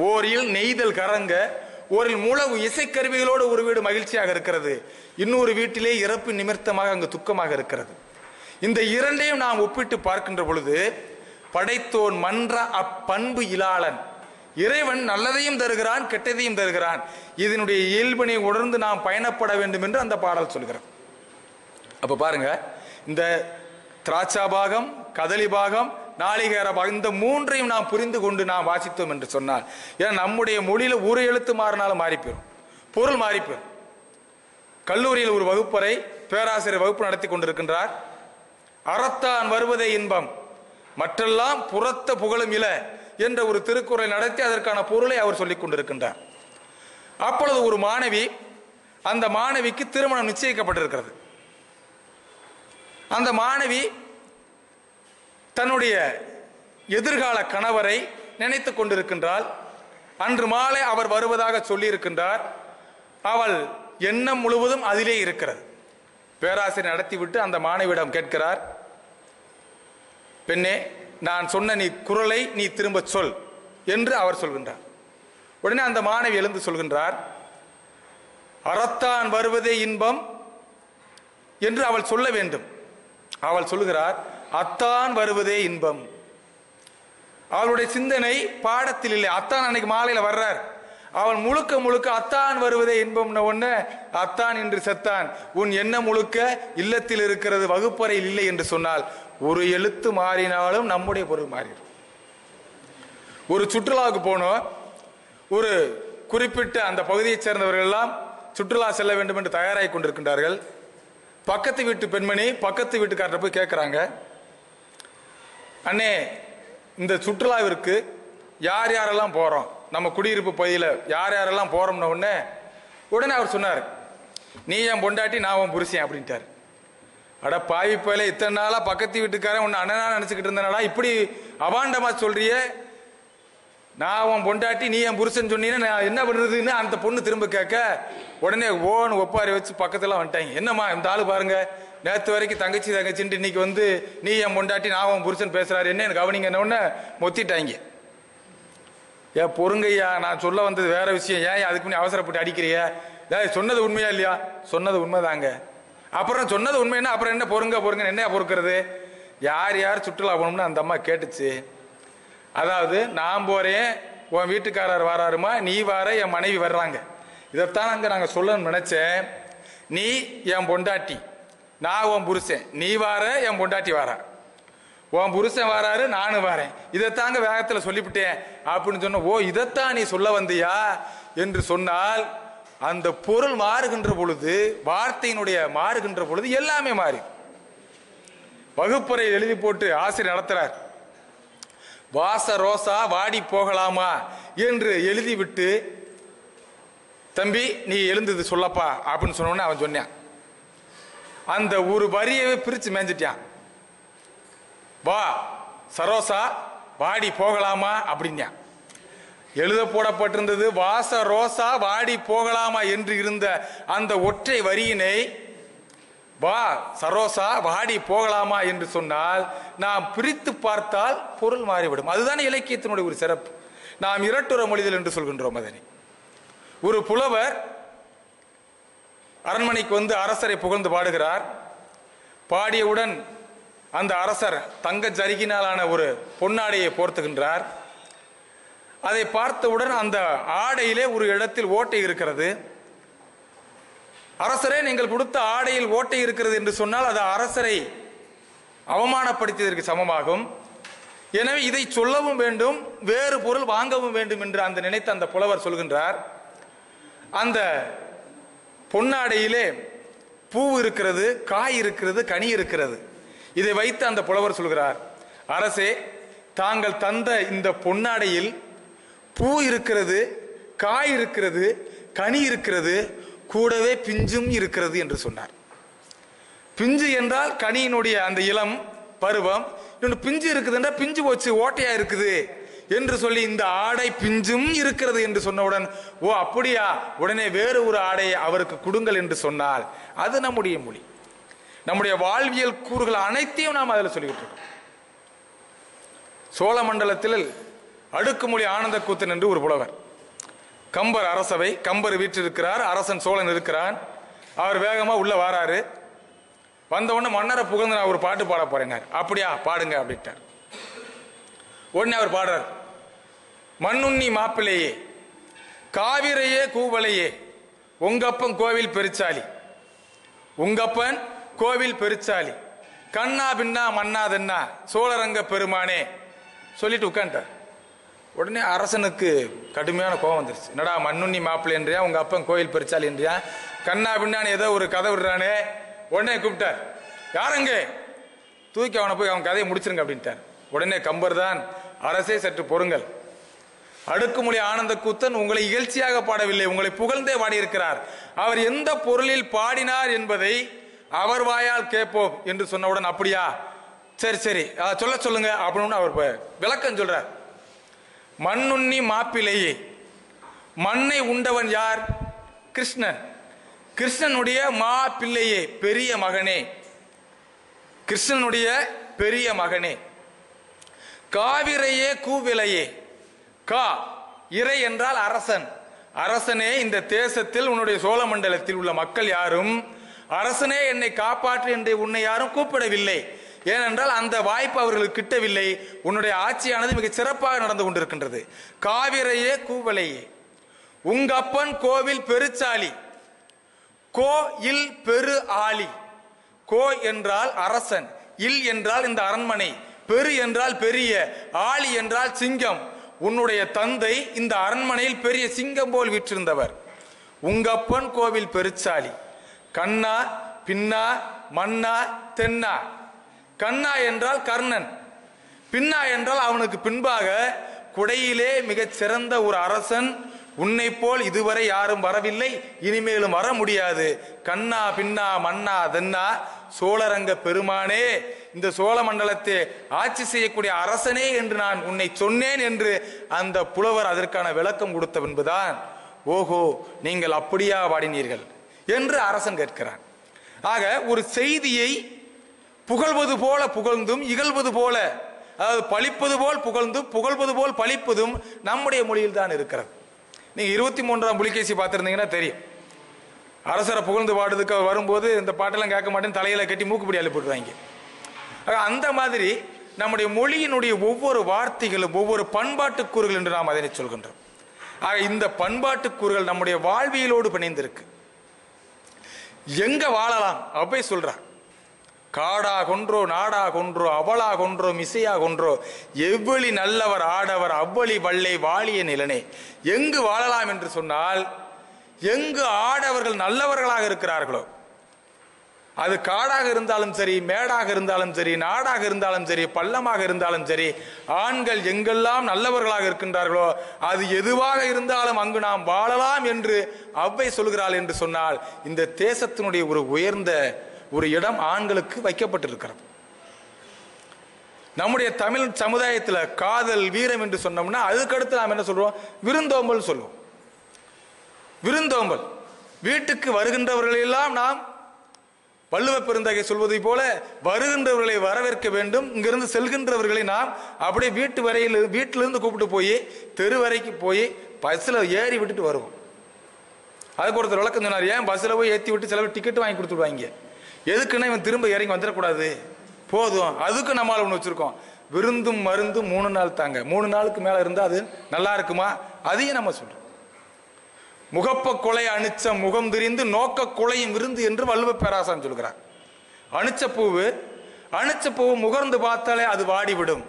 ஓர் இல் நெய்தல் கரங்க, ஒரு முழவு இசைக்கருவிகளோடு ஒரு வீடு மகிழ்ச்சியாக இருக்கிறது, இன்னொரு வீட்டிலே இறப்பு நிமித்தமாக அங்கு துக்கமாக இருக்கிறது. இந்த இரண்டையும் நாம் ஒப்பிட்டு பார்க்கின்ற பொழுது படைத்தோன் மன்ற அப்பண்பு இலாளன். இறைவன் நல்லதையும் தருகிறான், கெட்டதையும் தருகிறான். இதனுடைய இயல்பினை உணர்ந்து நாம் பயணப்பட வேண்டும் என்று அந்த பாடல் சொல்கிறது. அப்ப பாருங்க, இந்த திராட்சா பாகம், கதலி பாகம், நாளிகேர பாகம், இந்த மூன்றையும் நாம் புரிந்து கொண்டு நாம் வாசித்தோம் என்று சொன்னால், ஏன்னா நம்முடைய மொழியில ஒரு எழுத்து மாறினாலும் மாறிப்போம், பொருள் மாறிப்போம். கல்லூரியில் ஒரு வகுப்பறை பேராசிரியர் வகுப்பு நடத்தி கொண்டிருக்கின்றார். அறத்தான் வருவதே இன்பம், மற்றெல்லாம் புறத்த புகழும் இல என்ற ஒரு திருக்குறளை நடத்தி அதற்கான பொருளை அவர் சொல்லிக் கொண்டிருக்கின்றார். அப்பொழுது ஒரு மாணவி, அந்த மாணவிக்கு திருமணம் நிச்சயிக்கப்பட்டிருக்கிறது. அந்த மாணவி தன்னுடைய எதிர்கால கணவரை நினைத்துக் கொண்டிருக்கின்றாள். அன்று மாலை அவர் வருவதாக சொல்லி இருக்கின்றார். அவள் எண்ணம் முழுவதும் அதிலே இருக்கிறது. பேராசிரியர் நடத்திவிட்டு அந்த மாணவியிடம் கேட்கிறார், பெண்ணே, நான் சொன்ன நீ குரலை நீ திரும்ப சொல் என்று அவர் சொல்கின்றார். உடனே அந்த மாணவி எழுந்து சொல்கின்றார், அறத்தான் வருவதே இன்பம் என்று அவள் சொல்ல வேண்டும். அவள் சொல்கிறார், அத்தான் வருவதே இன்பம். அவளுடைய சிந்தனை பாடத்தில் இல்லை. அத்தான் அன்னைக்கு மாலையில வர்றார். அவள் முழுக்க முழுக்க அத்தான் வருவதே இன்பம்னு ஒண்ணு, அத்தான் என்று செத்தான், உன் எண்ணம் முழுக்க இல்லத்தில் இருக்கிறது, வகுப்பறையில் இல்லை என்று சொன்னால் ஒரு எழுத்து மாறினாலும் நம்முடைய பொருள் மாறிடும். ஒரு சுற்றுலாவுக்கு போனோம். ஒரு குறிப்பிட்ட அந்த பகுதியைச் சேர்ந்தவர்கள் எல்லாம் சுற்றுலா செல்ல வேண்டும் என்று தயாராகி கொண்டிருக்கின்றார்கள். பக்கத்து வீட்டு பெண்மணி பக்கத்து வீட்டுக்காரர் போய் கேட்கிறாங்க, அண்ணே, இந்த சுற்றுலாவிற்கு யார் யாரெல்லாம் போறோம், நம்ம குடியிருப்பு பகுதியில் யார் யாரெல்லாம் போறோம்னு உடனே அவர் சொன்னார், நீ என் பொண்டாட்டி, நான் உன் புருஷன் அப்படின்ட்டார். அட பாவி போயில, இத்தனை நாளா பக்கத்து வீட்டுக்காரன் உன்னை அண்ணனா நினைச்சுக்கிட்டு இருந்தனாடா, இப்படி அபாண்டமா சொல்றிய, நான் உன் பொண்டாட்டி நீ என் புருஷன் சொன்னீங்கன்னா நான் என்ன பண்றதுன்னு அந்த பொண்ணு திரும்ப கேட்க, உடனே ஓன்னு ஒப்பாரி வச்சு பக்கத்துல வந்துட்டாங்க. என்னம்மா இந்த ஆளு பாருங்க, நேற்று வரைக்கும் தங்கச்சி தங்கச்சின்ட்டு இன்னைக்கு நீ என் பொண்டாட்டி நான் உன் புருஷன் பேசுறாரு, என்ன கவனிங்க என்ன மொத்திட்டாங்க. ஏன் பொறுங்கய்யா, நான் சொல்ல வந்தது வேற விஷயம், ஏன் அதுக்கு முன்னே அவசரப்பட்டு அடிக்கிறிய? சொன்னது உண்மையா இல்லையா? சொன்னது உண்மைதாங்க. அப்புறம் சொன்னது உண்மைன்னா அப்புறம் என்ன பொறுங்க பொறுங்க என்ன பொறுக்கிறது? யார் யார் சுற்றுலா போகணும்னு அந்த அம்மா கேட்டுச்சு. அதாவது நான் போறேன், உன் வீட்டுக்காரர் வராருமா, நீ வார, என் மனைவி வர்றாங்க. இதைத்தான் அங்க நாங்க சொல்லணும்னு நினைச்சேன். நீ என் பொண்டாட்டி, நான் உன் புருஷன், நீ வார, என் பொண்டாட்டி வாரா, உன் புருஷன் வராரு, நானும் வரேன், இதைத்தாங்க வேகத்துல சொல்லிவிட்டேன் அப்படின்னு சொன்ன. ஓ, இதைத்தான் நீ சொல்ல வந்தியா என்று சொன்னால், அந்த பொருள் மாறுகின்ற பொழுது, வார்த்தையினுடைய மாறுகின்ற பொழுது எல்லாமே மாறி. வகுப்பறை எழுதி போட்டு ஆசிரியர் நடத்துறார். வாச ரோசா வாடி போகலாமா என்று எழுதிவிட்டு, தம்பி நீ எழுந்தது சொல்லப்பா அப்படின்னு சொன்ன. அவன் சொன்னான், அந்த ஒரு வரியவே பிரிச்சு மேஞ்சிட்டான். வா சரோசா வாடி போகலாமா அப்படின்னா. எழுத போடப்பட்டிருந்தது வாச ரோசா வாடி போகலாமா என்று இருந்த அந்த ஒற்றை வரியினை வா சரோசா வாடி போகலாமா என்று சொன்னால் நாம் பிரித்து பார்த்தால் பொருள் மாறிவிடும். அதுதான் இலக்கியத்தினுடைய ஒரு சிறப்பு. நாம் இரட்டுற மொழிதல் என்று சொல்கின்றோம். அதனை ஒரு புலவர் அரண்மனைக்கு அரசரை புகழ்ந்து பாடுகிறார். பாடியவுடன் அந்த அரசர் தங்க ஜரிகினாலான ஒரு பொன்னாடையை போர்த்துகின்றார். அதை பார்த்தவுடன் அந்த ஆடையிலே ஒரு இடத்தில் ஓட்டை இருக்கிறது. அரசரே, நீங்கள் கொடுத்த ஆடையில் ஓட்டை இருக்கிறது என்று சொன்னால் அது அரசரை அவமானப்படுத்தியதற்கு சமமாகும். எனவே இதை சொல்லவும் வேண்டும், வேறு பொருள் வாங்கவும் வேண்டும் என்று அந்த நினைத்த அந்த புலவர் சொல்கின்றார். அந்த பொன்னாடையிலே பூ இருக்கிறது, காய் இருக்கிறது, கனி இருக்கிறது. இதை வைத்து அந்த புலவர் சொல்கிறார், அரசே, தாங்கள் தந்த இந்த பொன்னாடையில் பூ இருக்கிறது, காய் இருக்கிறது, கனி இருக்கிறது, கூடவே பிஞ்சும் இருக்கிறது என்று சொன்னார். பிஞ்சு என்றால் கனியினுடைய அந்த இளம் பருவம், இன்னொன்று பிஞ்சு இருக்குது என்றால் பிஞ்சு போச்சு, ஓட்டையா இருக்குது என்று சொல்லி இந்த ஆடை பிஞ்சும் இருக்கிறது என்று சொன்னவுடன், ஓ அப்படியா, உடனே வேறு ஒரு ஆடையை அவருக்கு கொடுங்கள் என்று சொன்னால் அது நம்முடைய மொழி. நம்முடைய வாழ்வியல் கூறுகள் அனைத்தையும் நாம் அதில் சொல்லிக்கிட்டு இருக்கோம். சோழ மண்டலத்தில் அடுக்குமொழி ஆனந்த கூத்தன் என்று ஒரு புலவர். கம்பர் அரசவை, கம்பர் வீட்டில் இருக்கிறார், அரசன் சோழன் இருக்கிறான். அவர் வேகமா உள்ள வாராரு. வந்த உடனே மன்னரை புகழ்ந்து நான் ஒரு பாட்டு பாட போறேன். அப்படியா, பாடுங்க அப்படின்ட்டார். உடனே அவர் பாடுறார், மண்ணுண்ணி மாப்பிள்ளையே காவிரையே கூவலையே உங்கப்பன் கோவில் பெருச்சாலி, உங்கப்பன் கோவில் பெருச்சாலி, கண்ணா பின்னா மன்னாதென்னா சோழரங்க பெருமானே சொல்லிட்டு உட்காந்துட்டார். உடனே அரசனுக்கு கடுமையான கோபம் வந்துருச்சு. என்னடா மண்ணுண்ணி மாப்பிள்ளை என்றியா, உங்க அப்பன் கோயில் பெருச்சாலி என்றியா, கண்ணா பின்னான்னு ஏதோ ஒரு கதை விடுறானே. உடனே கூப்பிட்டார், யாருங்க தூக்கி அவனை போய் அவன் கதையை முடிச்சிருங்க அப்படின்ட்டார். உடனே கம்பர் தான், அரசே சற்று பொறுங்கள், அடுக்குமொழி ஆனந்த கூத்தன் உங்களை இகழ்ச்சியாக பாடவில்லை, உங்களை புகழ்ந்தே பாடியிருக்கிறார். அவர் எந்த பொருளில் பாடினார் என்பதை அவர் வாயால் கேட்போம் என்று சொன்னவுடன், அப்படியா, சரி சரி சொல்ல சொல்லுங்க அப்படின்னு அவர் விளக்கம் சொல்றார். மண்ணுண்ணி மாப்பிள்ளையே, மண்ணை உண்டவன் யார்? கிருஷ்ணன். கிருஷ்ணனுடைய மா பிள்ளையே, பெரிய மகனே, கிருஷ்ணனுடைய பெரிய மகனே. காவிரையே கூவிலையே, கா இறை என்றால் அரசன். அரசனே, இந்த தேசத்தில் உன்னுடைய சோழ மண்டலத்தில் உள்ள மக்கள் யாரும் அரசனே என்னை காப்பாற்று என்று உன்னை யாரும் கூப்பிடவில்லை. ஏனென்றால் அந்த வாய்ப்பு அவர்களுக்கு கிட்டவில்லை. உன்னுடைய ஆட்சியானது மிக சிறப்பாக நடந்து கொண்டிருக்கின்றது. காவிரையே கூவலையே, உங்க அப்பன் கோவில் பெருச்சாலி, கோ இல் பெரு ஆளி. கோ என்றால் அரசன், இல் என்றால் இந்த அரண்மனை, பெரு என்றால் பெரிய, ஆளி என்றால் சிங்கம். உன்னுடைய தந்தை இந்த அரண்மனையில் பெரிய சிங்கம் போல் வீற்றிருந்தவர். உங்கப்பன் கோவில் பெருச்சாலி, கண்ணா பின்னா மன்னா தென்னா. கண்ணா என்றால் கர்ணன், பின்னா என்றால் அவனுக்கு பின்பாக குடையிலே மிகச் சிறந்த ஒரு அரசன். உன்னை போல் இதுவரை யாரும் வரவில்லை, இனிமேலும் வர முடியாது. கண்ணா பின்னா மன்னா தென்னா, சோழரங்க பெருமானே, இந்த சோழ மண்டலத்தை ஆட்சி செய்யக்கூடிய அரசனே என்று நான் உன்னை சொன்னேன் என்று அந்த புலவர் அதற்கான விளக்கம் கொடுத்த பின்புதான், ஓஹோ நீங்கள் அப்படியா பாடினீர்கள் என்று அரசன் கேட்கிறான். ஆக ஒரு செய்தியை புகழ்வது போல புகழ்ந்தும், இகழ்வது போல, அதாவது பழிப்பது போல் புகழ்ந்தும் புகழ்வது போல் பழிப்பதும் நம்முடைய மொழியில் தான் இருக்கிறது. நீங்க 23ஆம் புலிகேசி பார்த்திருந்தீங்கன்னா தெரியும். அரசரை புகழ்ந்து பாடுறதுக்கு வரும்போது இந்த பாட்டெல்லாம் கேட்க மாட்டேன்னு தலையில கட்டி மூக்குப்படி அள்ளி போட்டுருவாங்க. அந்த மாதிரி நம்முடைய மொழியினுடைய ஒவ்வொரு வார்த்தைகளும் ஒவ்வொரு பண்பாட்டு கூறுகள் என்று நாம் அதனை சொல்கின்றோம். ஆக இந்த பண்பாட்டு கூறுகள் நம்முடைய வாழ்வியலோடு பிணைந்திருக்கு. எங்க வாழலாம் அப்படி சொல்றார், காடா கொன்றோ நாடா கொன்றோ அவளா கொன்றோ மிசையா கொன்றோ எவ்வளி நல்லவர் ஆடவர் அவ்வளி வல்லை வாழிய நிலனே. எங்கு வாழலாம் என்று சொன்னால், எங்கு ஆடவர்கள் நல்லவர்களாக இருக்கிறார்களோ, அது காடாக இருந்தாலும் சரி, மேடாக இருந்தாலும் சரி, நாடாக இருந்தாலும் சரி, பள்ளமாக இருந்தாலும் சரி, ஆண்கள் எங்கெல்லாம் நல்லவர்களாக இருக்கின்றார்களோ அது எதுவாக இருந்தாலும் அங்கு நாம் வாழலாம் என்று அவ்வை சொல்கிறாள் என்று சொன்னால், இந்த தேசத்தினுடைய ஒரு உயர்ந்த ஒரு இடம் ஆண்களுக்கு வைக்கப்பட்டிருக்கிறது. நம்முடைய தமிழ் சமுதாயத்தில் காதல் வீரம் என்று சொன்னோம்னா அதுக்கடுத்து நாம் என்ன சொல்றோம், விருந்தோம்பல் சொல்லுவோம். விருந்தோம்பல், வீட்டுக்கு வருகின்றவர்களெல்லாம் நாம் வள்ளுவ பெருந்தகை சொல்வதை போல வருகின்றவர்களை வரவேற்க வேண்டும். இங்கிருந்து செல்கின்றவர்களை நாம் அப்படியே வீட்டிலிருந்து கூப்பிட்டு போய் தெரு வரைக்கு போய் பஸ்ல ஏறி விட்டுட்டு வருவோம். அதுக்கு ஒருத்தர் விளக்கம் சொன்னார், ஏன் பஸ்ல போய் ஏற்றி விட்டு சில டிக்கெட் வாங்கி கொடுத்துடுவாங்க, எதுக்குன்னா இவன் திரும்ப இறங்கி வந்துடக்கூடாது, போதும். அதுக்கு நம்மளால ஒன்று வச்சிருக்கோம், விருந்தும் மருந்தும் 3 நாள் தாங்க. 3 நாளுக்கு மேல இருந்தா அது நல்லா இருக்குமா, அதையும் நம்ம சொல்றோம். முகப்ப கொலை அணிச்ச முகம் திரிந்து நோக்க கொலையும் விருந்து என்று வள்ளுவ பேராசான் சொல்கிறார். அணிச்ச பூவு முகர்ந்து பார்த்தாலே அது வாடிவிடும்.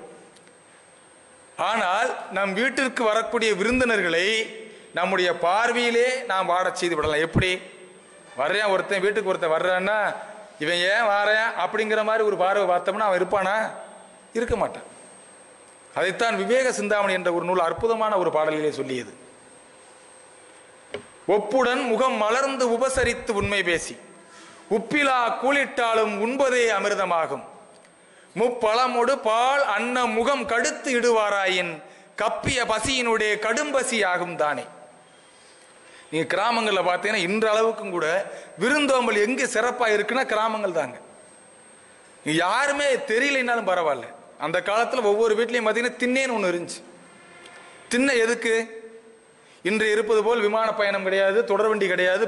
ஆனால் நம் வீட்டிற்கு வரக்கூடிய விருந்தினர்களை நம்முடைய பார்வையிலே நாம் வாடச் செய்து விடலாம். எப்படி வர்றேன், ஒருத்தன் வீட்டுக்கு ஒருத்தன் வர்றான்னா இவன் ஏன் வாரேன் அப்படிங்கிற மாதிரி ஒரு பார்வை பார்த்தோம்னா அவன் இருப்பானா? இருக்க மாட்டான். அதைத்தான் விவேக சிந்தாமணி என்ற ஒரு நூல் அற்புதமான ஒரு பாடலிலே சொல்லியது. ஒப்புடன் முகம் மலர்ந்து உபசரித்து உண்மை பேசி உப்பிலா கூலிட்டாலும் உண்பதே அமிர்தமாகும். முப்பழமொடு பால் அன்ன முகம் கடுத்து இடுவாராயின் கப்பிய பசியினுடைய கடும்பசி ஆகும் தானே. நீங்க கிராமங்கள்ல பார்த்தீங்கன்னா இன்றளவுக்கும் கூட விருந்தோம்பல் எங்க சிறப்பா இருக்குன்னா கிராமங்கள் தாங்க. யாருமே தெரியலைன்னாலும் பரவாயில்ல, அந்த காலத்துல ஒவ்வொரு வீட்லயும் பார்த்தீங்கன்னா திண்ணேன்னு ஒண்ணு இருந்துச்சு. திண்ணை எதுக்கு? இன்று இருப்பது போல் விமான பயணம் கிடையாது, தொடர்வண்டி கிடையாது,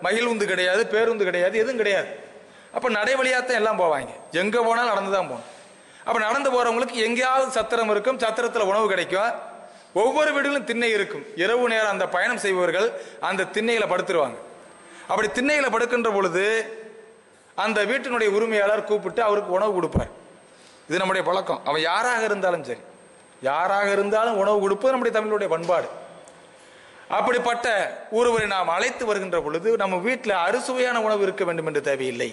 மகிழ்வுந்து கிடையாது, பேருந்து கிடையாது, எதுவும் கிடையாது. அப்ப நடைவழியாத்தான் எல்லாம் போவாங்க, எங்க போனாலும் நடந்துதான் போகணும். அப்ப நடந்து போறவங்களுக்கு எங்கேயாவது சத்திரம் இருக்கும், சத்திரத்தில் உணவு கிடைக்கும். ஒவ்வொரு வீடுகளும் திண்ணை இருக்கும். இரவு நேரம் அந்த பயணம் செய்பவர்கள் அந்த திண்ணையில படுத்துருவாங்க. அப்படி திண்ணையில படுக்கின்ற பொழுது அந்த வீட்டினுடைய உரிமையாளர் கூப்பிட்டு அவருக்கு உணவு கொடுப்பார். இது நம்முடைய பழக்கம். அவன் யாராக இருந்தாலும் சரி, யாராக இருந்தாலும் உணவு கொடுப்பது நம்முடைய தமிழுடைய பண்பாடு. அப்படிப்பட்ட ஒருவரை நாம் அழைத்து வருகின்ற பொழுது நம்ம வீட்டில் அறுசுவையான உணவு இருக்க வேண்டும் என்று தேவையில்லை.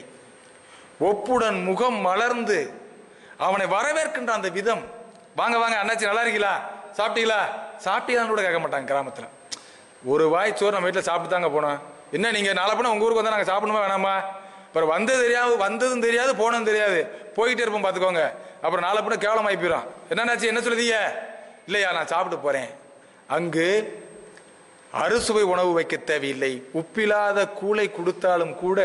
ஒப்புடன் முகம் மலர்ந்து அவனை வரவேற்கின்ற அந்த விதம், வாங்க வாங்க அண்ணாச்சி நல்லா இருக்கீங்களா, சாப்பிட்டீங்களா, சாப்பிட்டீங்களான்னு கூட கேட்க மாட்டாங்க. கிராமத்தில் ஒரு வாய் சோறு நம்ம வீட்டில் சாப்பிட்டு தாங்க போனோம். என்ன நீங்க நாளை போனால் உங்க ஊருக்கு வந்தால் நாங்கள் சாப்பிடணுமா வேணாமா? அப்புறம் வந்ததும் தெரியாது போனதும் தெரியாது, போய்கிட்டே இருப்போம் பார்த்துக்கோங்க. அப்புறம் நாளை போனால் கேவலமாகி போயிடும். என்னாச்சு, என்ன சொல்லுதீங்க? இல்லையா நான் சாப்பிட்டு போறேன். அங்கு அறுசுவை உணவு வைக்க தேவையில்லை. உப்பில்லாத கூளை கொடுத்தாலும் கூட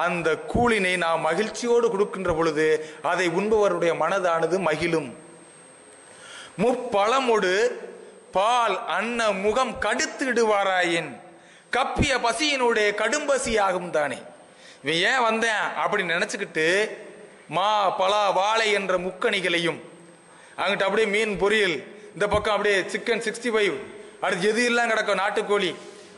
அந்த கூளினை நாம் மகிழ்ச்சியோடு கொடுக்கின்ற பொழுது அதை உண்பவருடைய மனதானது மகிழும். முப்பழமொடு பால் அன்ன முகம் கடுத்து இடுவாராயின் கப்பிய பசியினுடைய கடும்பசி ஆகும் தானே. இவன் ஏன் வந்தேன் அப்படின்னு நினைச்சுக்கிட்டு மா பலா வாழை என்ற முக்கணிகளையும் அங்கிட்ட அப்படியே மீன் பொரியல், இந்த பக்கம் அப்படியே சிக்கன் 65, அடுத்து எது எல்லாம் கிடக்கும், நாட்டுக்கோழி,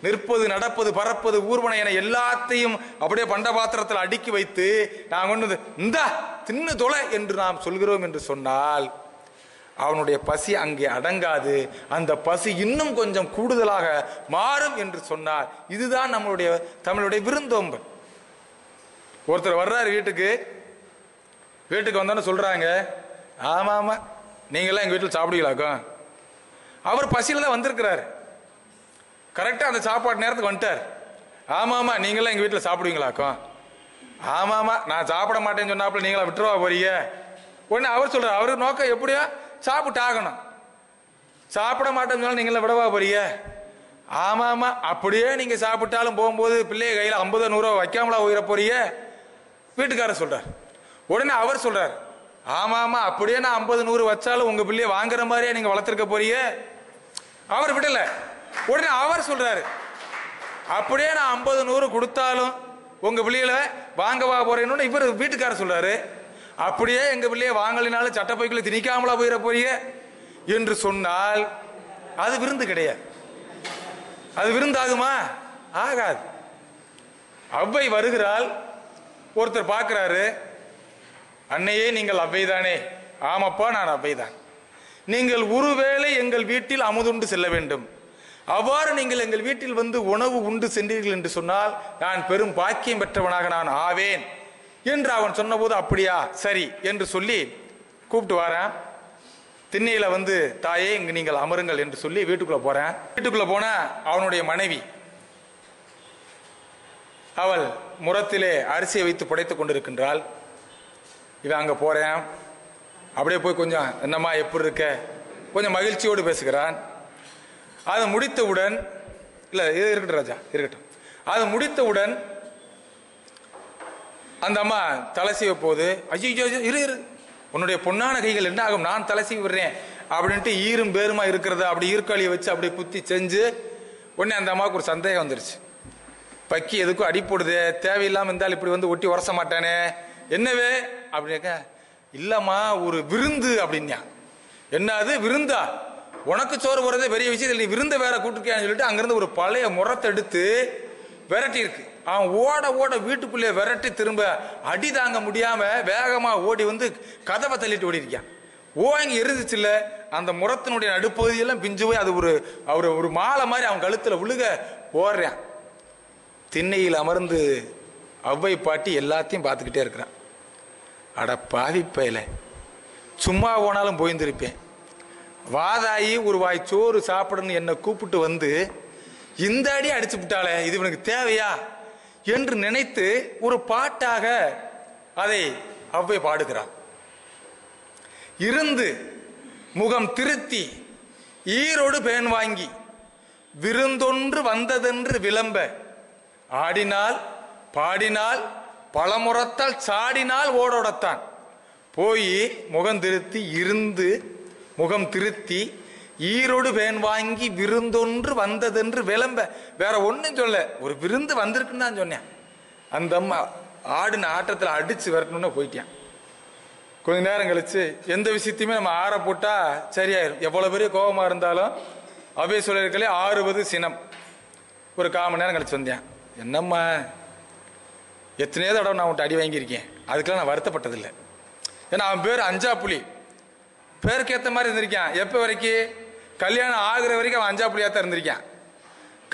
நிற்பது நடப்பது பறப்பது ஊர்வனை என எல்லாத்தையும் அப்படியே பண்ட பாத்திரத்தில் அடுக்கி வைத்து நான் கொண்டு இந்த தின்னு தொலை என்று நாம் சொல்கிறோம் என்று சொன்னால் அவனுடைய பசி அங்கே அடங்காது. அந்த பசி இன்னும் கொஞ்சம் கூடுதலாக மாறும் என்று சொன்னார். இதுதான் நம்மளுடைய தமிழுடைய விருந்தோம்பல். ஒருத்தர் வர்றாரு வீட்டுக்கு வந்தோன்னு சொல்றாங்க, ஆமா ஆமா நீங்களாம் எங்க வீட்டில் சாப்பிடுவீங்களாக்கும். அவர் பசியில தான் வந்திருக்கிறாரு, கரெக்டா அந்த சாப்பாடு நேரத்துக்கு வந்துட்டார். ஆமா ஆமா நீங்களாம் எங்க வீட்டில் சாப்பிடுவீங்களாக்கும். ஆமா ஆமா நான் சாப்பிட மாட்டேன்னு சொன்னாப்புல நீங்களா விட்டுருவா போறீங்க. உடனே அவர் சொல்றாரு, அவருக்கு நோக்கம் எப்படியா சாப்பிட்டாகணும், சாப்பிட மாட்டேன்னு நீங்கள விடவா போறீங்க. ஆமா ஆமா அப்படியே நீங்க சாப்பிட்டாலும் போகும்போது பிள்ளைய கையில 50-100 வைக்காமலா உயிர போறீங்க. வீட்டுக்காரர் சொல்றார். உடனே அவர் சொல்றார், ஆமா ஆமா அப்படியே நான் 50-100 வச்சாலும் உங்க பிள்ளைய வாங்குற மாதிரியே நீங்க வளர்த்திருக்க போறீங்க. அவர் விடல. உடனே அவர் சொல்றாரு, அப்படியே நான் 50-100 கொடுத்தாலும் உங்க பிள்ளைகளை வாங்கவா போறேன்னு இவர் வீட்டுக்காரர் சொல்றாரு. அப்படியே எங்க பிள்ளைய வாங்கலினாலும் சட்டப்பைக்குள்ள திணிக்காமலா போயிட போறீங்க என்று சொன்னால் அது விருந்து கிடையாது. அது விருந்தாகுமா? ஆகாது. அவ்வை வருகிறாள். ஒருத்தர் பார்க்கிறாரு, அன்னையே நீங்கள் அவ்வைதானே? ஆமாப்பா நான் அவ்வைதான். நீங்கள் ஒருவேளை எங்கள் வீட்டில் அமுதுண்டு செல்ல வேண்டும். அவ்வாறு நீங்கள் எங்கள் வீட்டில் வந்து உணவு உண்டு சென்றீர்கள் என்று சொன்னால் நான் பெரும் பாக்கியம் பெற்றவனாக நான் ஆவேன் என்று அவன் சொன்னபோது, அப்படியா சரி என்று சொல்லி கூப்பிட்டு வரேன். திண்ணையில வந்து தாயே இங்கு நீங்கள் அமருங்கள் என்று சொல்லி வீட்டுக்குள்ள போறேன். வீட்டுக்குள்ள போன அவனுடைய மனைவி அவள் முரத்திலே அரிசியை வைத்து புடைத்துக் கொண்டிருக்கின்றாள். இவன் அங்க போறேன். அப்படியே போய் கொஞ்சம் என்னம்மா எப்படி இருக்க, கொஞ்சம் மகிழ்ச்சியோடு பேசுகிறான். அது முடித்தவுடன், இல்ல இது இருக்கட்டும் ராஜா இருக்கட்டும், அது முடித்தவுடன் அந்த அம்மா தலை சீவ போது, ஐயோ இரு உன்னுடைய பொன்னான கைகள் என்ன ஆகும், நான் தலை சீவி விடுறேன் அப்படின்ட்டு ஈரும் பேருமா இருக்கிறத அப்படி ஈர்க்காளியை வச்சு அப்படியே குத்தி செஞ்சு உடனே அந்த அம்மாவுக்கு ஒரு சந்தேகம் வந்துருச்சு. பக்கி எதுக்கும் அடி போடுது, தேவையில்லாம இருந்தாலும் இப்படி வந்து ஒட்டி உரச மாட்டானே, என்னவே அப்படின்னாக்க, இல்லம்மா ஒரு விருந்து அப்படின்னா. என்ன அது விருந்தா? உனக்கு சோறு போறதே பெரிய விஷயம், நீ விருந்த வேற கூட்டிருக்கியான்னு சொல்லிட்டு அங்கிருந்து ஒரு பழைய முறத்தை எடுத்து விரட்டி இருக்கு. அவன் ஓட ஓட வீட்டுக்குள்ளே விரட்டி திரும்ப அடி தாங்க முடியாம வேகமா ஓடி வந்து கதவை தள்ளிட்டு ஓடி இருக்கான். ஓங்கி எரிஞ்சிச்சு இல்ல, அந்த முறத்தினுடைய நடுப்பகுதியெல்லாம் பிஞ்சு போய் அது ஒரு மாலை மாதிரி அவன் கழுத்துல விழுக ஓடுறான். திண்ணையில் அமர்ந்து அவ்வை பாட்டி எல்லாத்தையும் பார்த்துக்கிட்டே இருக்கிறான். அட பாவிப்பையில சும்மா போனாலும் போயிருந்திருப்பேன், வாதாயி ஒரு வாய் சோறு சாப்பிடணும் என்னை கூப்பிட்டு வந்து இந்த அடி அடிச்சு விட்டாலே, இது இவனுக்கு தேவையா என்று நினைத்து ஒரு பாட்டாக அதை அவ்வை பாடுகிறான். இருந்து முகம் திருத்தி ஈரோடு பேன் வாங்கி விருந்தொன்று வந்ததென்று விளம்ப ஆடினால் பாடினால் பலமுறத்தால் சாடினால் ஓடோடத்தான். போய் முகம் திருத்தி இருந்து முகம் திருத்தி ஈரோடு பேன் வாங்கி விருந்தொன்று வந்ததென்று விளம்ப, வேற ஒன்னும் சொல்ல, ஒரு விருந்து வந்திருக்குன்னு தான் சொன்னேன். அந்த அம்மா ஆடின ஆட்டத்தில் அடிச்சு விரட்டணும்னு போயிட்டான். கொஞ்ச நேரம் கழிச்சு எந்த விஷயத்தையுமே நம்ம ஆற போட்டா சரியாயிரும். எவ்வளவு பெரிய கோபமா இருந்தாலும் அவை சொல்லியிருக்கலே 60 சினம். ஒரு 1/4 மணி நேரம் கழிச்சு வந்தேன். என்னம்மா எத்தனையோ தடவை நான் உன்ட்ட அடி வாங்கியிருக்கேன், அதுக்கெல்லாம் நான் வருத்தப்பட்டதில்லை. ஏன்னா அவன் பேர் அஞ்சா புலி, பேருக்கு ஏற்ற மாதிரி இருந்திருக்கான். எப்போ வரைக்கும்? கல்யாணம் ஆகுற வரைக்கும் அவன் அஞ்சா புலியாக தான் இருந்திருக்கான்.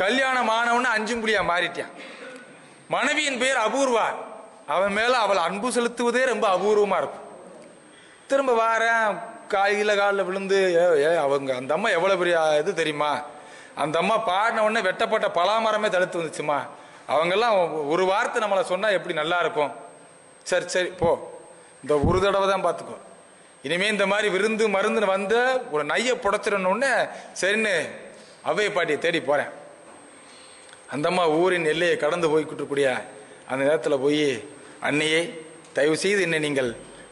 கல்யாணம் ஆனவன்னு 5 புலியா மாறிட்டான். மனைவியின் பேர் அபூர்வா, அவன் மேல அவள் அன்பு செலுத்துவதே ரொம்ப அபூர்வமா இருக்கும். திரும்ப வாரேன், காலில் விழுந்து அவங்க அந்த அம்மா எவ்வளவு பெரிய இது தெரியுமா, அந்த அம்மா பாடின உடனே வெட்டப்பட்ட பலாமரமே தடுத்து வந்துச்சுமா. அவங்கெல்லாம் ஒரு வார்த்தை நம்மளை சொன்னா எப்படி நல்லா இருக்கும். சரி சரி போ, இந்த ஒரு தடவை தான் பார்த்துக்கோ, இனிமே இந்த மாதிரி விருந்து மருந்துன்னு வந்த ஒரு நையை புடைச்சிடணுன்னு சரின்னு அவ்வை பாட்டியை தேடி போறேன். அந்த அம்மா ஊரின் எல்லையை கடந்து போய்கிட்டு அந்த நேரத்தில் போய், அன்னையே தயவு செய்து என்னை நீங்கள்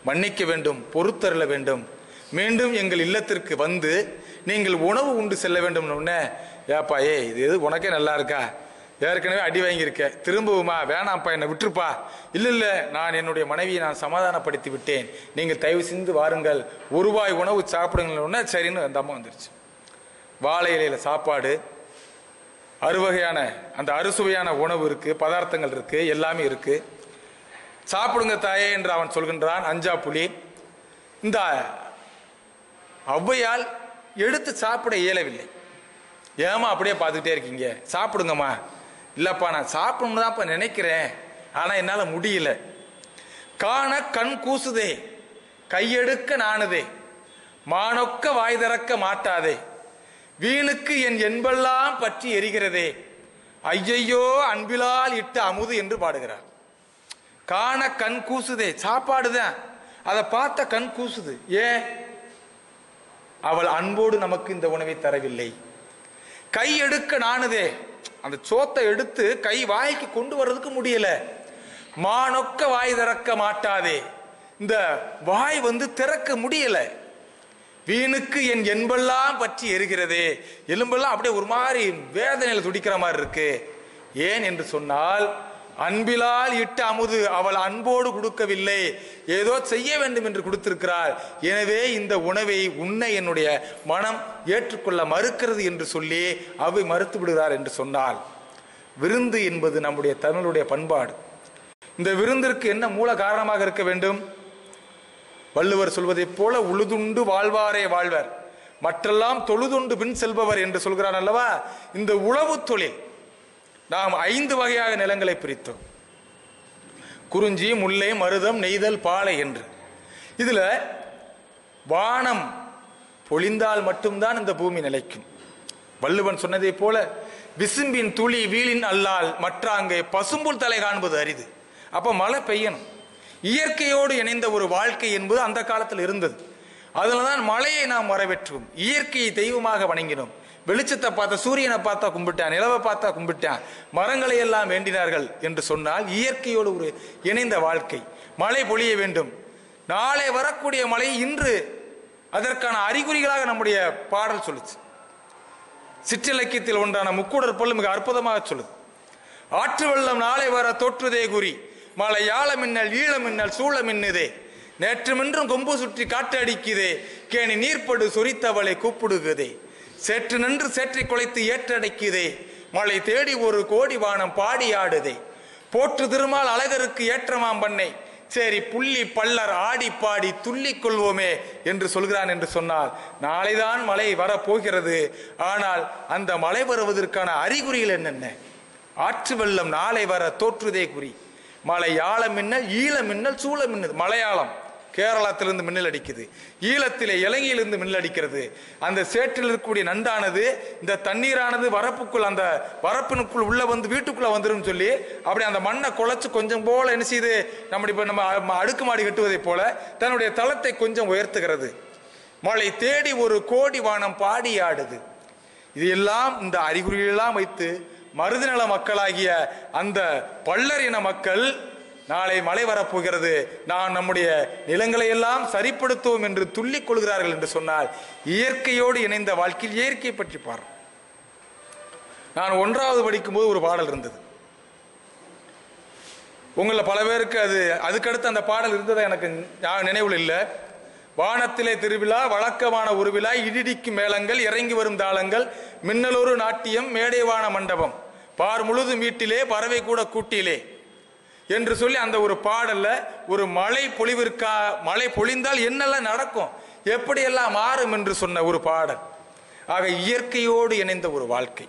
மன்னிக்க வேண்டும், பொறுத்தருள வேண்டும், மீண்டும் எங்கள் இல்லத்திற்கு வந்து நீங்கள் உணவு உண்டு செல்ல வேண்டும். ஏப்பா இது எது உனக்கே நல்லா இருக்கா, ஏற்கனவே அடி வாங்கியிருக்க, திரும்பவுமா, வேணாம்ப்பா என்னை விட்டுருப்பா. இல்லை நான் என்னுடைய மனைவியை நான் சமாதானப்படுத்தி விட்டேன், நீங்கள் தயவு செஞ்சு வாருங்கள், ஒரு வாய் உணவு சாப்பிடுங்கன்னு சரின்னு அந்த அம்மா வந்துருச்சு. வாழை இலையில சாப்பாடு, அறுவகையான அந்த அறுசுவையான உணவு இருக்கு, பதார்த்தங்கள் இருக்கு, எல்லாமே இருக்கு. சாப்பிடுங்க தாயே என்று அவன் சொல்கின்றான், அஞ்சா புலி. இந்த ஔவையால் எடுத்து சாப்பிட இயலவில்லை. ஏமா அப்படியே பார்த்துக்கிட்டே இருக்கீங்க, சாப்பிடுங்கம்மா. இல்லப்பா நான் சாப்பிடணும் தான் நினைக்கிறேன், ஆனா என்னால முடியல. காண கண் கூசுதே, கையெடுக்க நாணுதே, மானொக்க வாய் திறக்க மாட்டாதே, வீணுக்கு என் என்பெல்லாம் பற்றி எரிகிறதே, ஐயையோ அன்பிலால் இட்ட அமுது என்று பாடுகிறார். காண கண் கூசுதே, சாப்பாடுதான், அதை பார்த்த கண் கூசுது. ஏன்? அவள் அன்போடு நமக்கு இந்த உணவை தரவில்லை. கை எடுக்க நாணுதே, அந்த சோத்தை எடுத்து கை வாய்க்கு கொண்டு வர்றதுக்கு முடியல. மானொக்க வாய் திறக்க மாட்டாதே, இந்த வாய் திறக்க முடியல. வீணுக்கு என் என்பெல்லாம் பற்றி எரிகிறதே, எலும்பெல்லாம் அப்படியே ஒரு மாதிரி வேதனையில துடிக்கிற மாதிரி இருக்கு. ஏன் என்று சொன்னால், அன்பிலால் இட்ட அமுது அவள் அன்போடு கொடுக்கவில்லை, ஏதோ செய்ய வேண்டும் என்று கொடுத்திருக்கிறாள். எனவே இந்த உணவை உன்ன என்னுடைய மனம் ஏற்றுக்கொள்ள மறுக்கிறது என்று சொல்லி அவை மறுத்து விடுகிறார் என்று சொன்னால், விருந்து என்பது நம்முடைய தமிழுடைய பண்பாடு. இந்த விருந்திற்கு என்ன மூல காரணமாக இருக்க வேண்டும்? வள்ளுவர் சொல்வதைப் போல உழுதுண்டு வாழ்வாரே வாழ்வர், மற்றெல்லாம் தொழுதுண்டு பின் செல்பவர் என்று சொல்கிறார் அல்லவா. இந்த உழவு தொழில் நாம் 5 வகையாக நிலங்களை பிரித்தோம். குறிஞ்சி, முல்லை, மருதம், நெய்தல், பாலை என்று. இதுல வானம் பொழிந்தால் மட்டும்தான் இந்த பூமி நிலைக்கும். வள்ளுவன் சொன்னதை போல விசும்பின் துளி வீழின் அல்லால் மற்றாங்கே பசும்புல் தலை காண்பது அரிது. அப்ப மழை பெய்யணும். இயற்கையோடு இணைந்த ஒரு வாழ்க்கை என்பது அந்த காலத்தில் இருந்தது. அதுலதான் மழையை நாம் வரவேற்றோம், இயற்கையை தெய்வமாக வணங்கினோம். வெளிச்சத்தை பார்த்தா, சூரியனை பார்த்தா கும்பிட்டான், நிலவை பார்த்தா கும்பிட்டான், மரங்களை எல்லாம் வேண்டினார்கள் என்று சொன்னால் இயற்கையோடு ஒரு இணைந்த வாழ்க்கை. மழை பொழிய வேண்டும். நாளை வரக்கூடிய மழை இன்று அதற்கான அறிகுறிகளாக நம்முடைய பாடல் சொல்லுச்சு. சிற்றிலக்கியத்தில் ஒன்றான முக்கூடர் பொருள் மிக அற்புதமாக சொல்லுது. ஆற்று வெள்ளம் நாளை வர தோற்றுதே குறி, மழையாள மின்னல் ஈழ மின்னல் சூழ மின்னுதே, நேற்று மின்றும் கொம்பு சுற்றி காட்டு அடிக்குதே, கேணி நீர்ப்படு சொரித்தவளை கூப்பிடுகுதே, சேற்று நின்று சேற்றை குலைத்து ஏற்றடைக்குதே, மழை தேடி ஒரு கோடி வானம் பாடி ஆடுதே, போற்று திருமால் அழகருக்கு ஏற்றமாம் பண்ணை, சரி புள்ளி பல்லர் ஆடி பாடி துள்ளி கொள்வோமே என்று சொல்கிறான் என்று சொன்னால், நாளைதான் மழை வரப்போகிறது. ஆனால் அந்த மழை வருவதற்கான அறிகுறிகள் என்னென்ன? ஆற்று வெள்ளம் நாளை வர தோற்றுதே குறி, மலையாள மின்னல் ஈழ மின்னல் சூழ மின்னது. மலையாளம் கேரளத்திலிருந்து மின்னல் அடிக்குது, ஈழத்திலே இலங்கையிலிருந்து மின்னல் அடிக்கிறது. அந்த சேற்றில் இருக்கக்கூடிய நண்டானது இந்த தண்ணீரானது வரப்புக்குள், அந்த வரப்பினுக்குள் உள்ள வீட்டுக்குள்ள வந்துடும் சொல்லி அப்படி அந்த மண்ணை குழைச்சு கொஞ்சம் போல என்ன செய்து நம்ம அடுக்குமாடி கட்டுவதை போல தன்னுடைய தளத்தை கொஞ்சம் உயர்த்துகிறது. மழை தேடி ஒரு கோடி வானம் பாடி ஆடுது. இது எல்லாம் இந்த அறிகுறிகளெல்லாம் வைத்து மருதநல மக்களாகிய அந்த பல்லர் இன மக்கள் நாளை மழை வரப்போகிறது, நான் நம்முடைய நிலங்களை எல்லாம் சரிப்படுத்துவோம் என்று துள்ளிக் கொள்கிறார்கள் என்று சொன்னால், இயற்கையோடு இணைந்த வாழ்க்கையில் இயற்கையை பற்றி பார். நான் 1வது படிக்கும்போது ஒரு பாடல் இருந்தது. உங்களில் பல பேருக்கு அதுக்கடுத்து அந்த பாடல் இருந்ததை எனக்கு நினைவில் இல்லை. வானத்திலே திருவிழா, வழக்கமான ஒரு விழா, இடிடிக்கும் மேளங்கள், இறங்கி வரும் தாளங்கள், மின்னலொரு நாட்டியம், மேடைவான மண்டபம், பார் முழுது மீட்டிலே, பறவை கூட கூட்டிலே என்று சொல்லி அந்த ஒரு பாடல்ல ஒரு மழை பொழிந்தால் என்னெல்லாம் நடக்கும், எப்படியெல்லாம் மாறும் என்று சொன்ன ஒரு பாடல். ஆக இயற்கையோடு இணைந்த ஒரு வாழ்க்கை.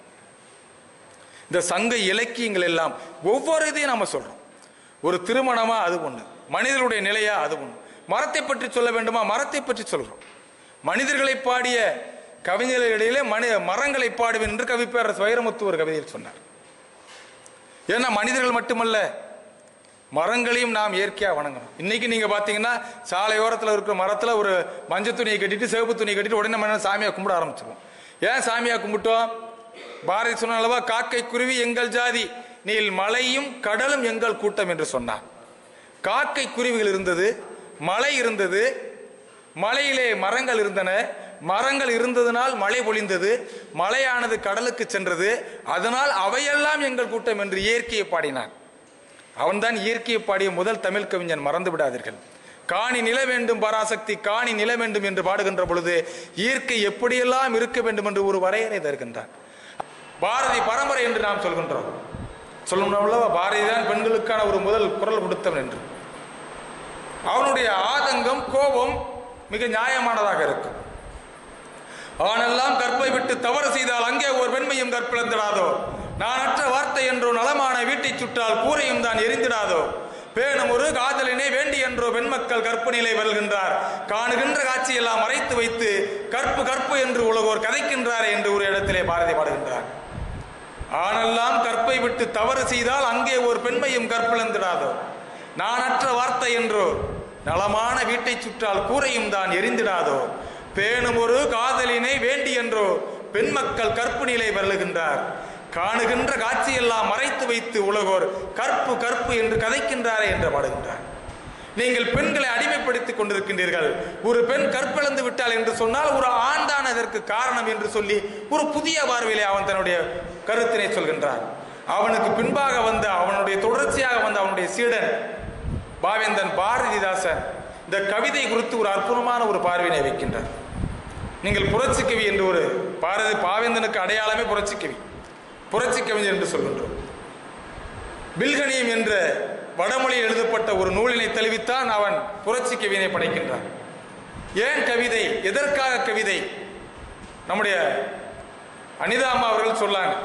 இந்த சங்க இலக்கியங்கள் எல்லாம் ஒவ்வொரு இதையும் நாம சொல்றோம். ஒரு திருமணமா அது ஒண்ணு, மனிதனுடைய நிலையா அது ஒண்ணு. மரத்தை பற்றி சொல்ல வேண்டுமா, மரத்தை பற்றி சொல்றோம். மனிதர்களை பாடிய கவிஞர்களிடையிலே மரங்களை பாடுவேன் என்று கவிப்பேரரசு வைரமுத்து ஒரு கவிதையில் சொன்னார். ஏன்னா மனிதர்கள் மட்டுமல்ல, மரங்களையும் நாம் இயற்கையா வணங்கணும். இன்னைக்கு நீங்க பாத்தீங்கன்னா சாலையோரத்தில் இருக்கிற மரத்துல ஒரு மஞ்சள் துணியை கட்டிட்டு சிவப்பு துணியை கட்டிட்டு உடனே நம்ம சாமியா கும்பிட ஆரம்பிச்சிருவோம். ஏன் சாமியா கும்பிட்டோம்? பாரதி சொன்ன அளவா காக்கை குருவி எங்கள் ஜாதி, நீல் மலையும் கடலும் எங்கள் கூட்டம் என்று சொன்னார். காக்கை குருவிகள் இருந்தது, மலை இருந்தது, மலையிலே மரங்கள் இருந்தன, மரங்கள் இருந்ததனால் மழை பொழிந்தது, மலையானது கடலுக்கு சென்றது, அதனால் அவையெல்லாம் எங்கள் கூட்டம் என்று இயற்கையை பாடினான். அவன்தான் இயற்கையை பாடிய முதல் தமிழ் கவிஞன், மறந்து விடாதீர்கள். காணி நில வேண்டும் பராசக்தி, காணி நில வேண்டும் என்று பாடுகின்ற பொழுது இயற்கை எப்படியெல்லாம் இருக்க வேண்டும் என்று ஒரு வரையறை தருகின்றான். பாரதி பரம்பரை என்று நாம் சொல்கின்றோம். சொல்லணும்னா பாரதி தான் பெண்களுக்கான ஒரு முதல் குரல் கொடுத்தவன் என்று. அவனுடைய ஆதங்கம், கோபம் மிக நியாயமானதாக இருக்கும். அவனெல்லாம் கற்பை விட்டு தவறு செய்தால் அங்கே ஒரு பெண்மையும் கற்பிழந்திடாதோ, நான் அற்ற வார்த்தை என்றோ நலமான வீட்டை சுட்டால் கூரையும் தான் எரிந்திடாதோ, பேணும் ஒரு காதலினை வேண்டி என்றோ பெண்மக்கள் கற்பு நிலை வருகின்றார், காணுகின்ற காட்சியெல்லாம் மறைத்து வைத்து கற்பு கற்பு என்று உலகோர் கதைக்கின்றாரே என்று ஒரு இடத்திலே பாரதி பாடுகின்றார். ஆனெல்லாம் கற்பை விட்டு தவறு செய்தால் அங்கே ஒரு பெண்மையும் கற்பிழந்திடாதோ, நான் அற்ற வார்த்தை என்றோ நலமான வீட்டை சுற்றால் கூரையும் தான் எரிந்திடாதோ, பேணும் ஒரு காதலினை வேண்டி என்றோ பெண்மக்கள் கற்பு நிலை வருகின்றார், காணுகின்ற காட்சியெல்லாம் மறைத்து வைத்து உலகோர் கற்பு கற்பு என்று கதைக்கின்றாரே என்று பாடுகின்றார். நீங்கள் பெண்களை அடிமைப்படுத்திக் கொண்டிருக்கின்றீர்கள். ஒரு பெண் கற்பிழந்து விட்டாள் என்று சொன்னால் ஒரு ஆண் தான் அதற்கு காரணம் என்று சொல்லி ஒரு புதிய பார்வையிலே அவன் தன்னுடைய கருத்தினை சொல்கின்றான். அவனுக்கு பின்பாக வந்த, அவனுடைய தொடர்ச்சியாக வந்த அவனுடைய சீடன் பாவேந்தன் பாரதிதாசன் இந்த கவிதை குறித்து ஒரு அற்புதமான ஒரு பார்வையினை வைக்கின்றார். நீங்கள் புரட்சி கவி என்று ஒரு பாவேந்தனுக்கு அடையாளமே புரட்சி கவி, புரட்சி கவிஞர் என்று சொல்கின்றோம். பில்கணியம் என்ற வடமொழியில் எழுதப்பட்ட ஒரு நூலினை தெளிவித்தான் அவன் புரட்சி கவியினை படைக்கின்றான். ஏன் கவிதை, எதற்காக கவிதை? நம்முடைய அனிதா அம்மா அவர்கள் சொல்லாங்க,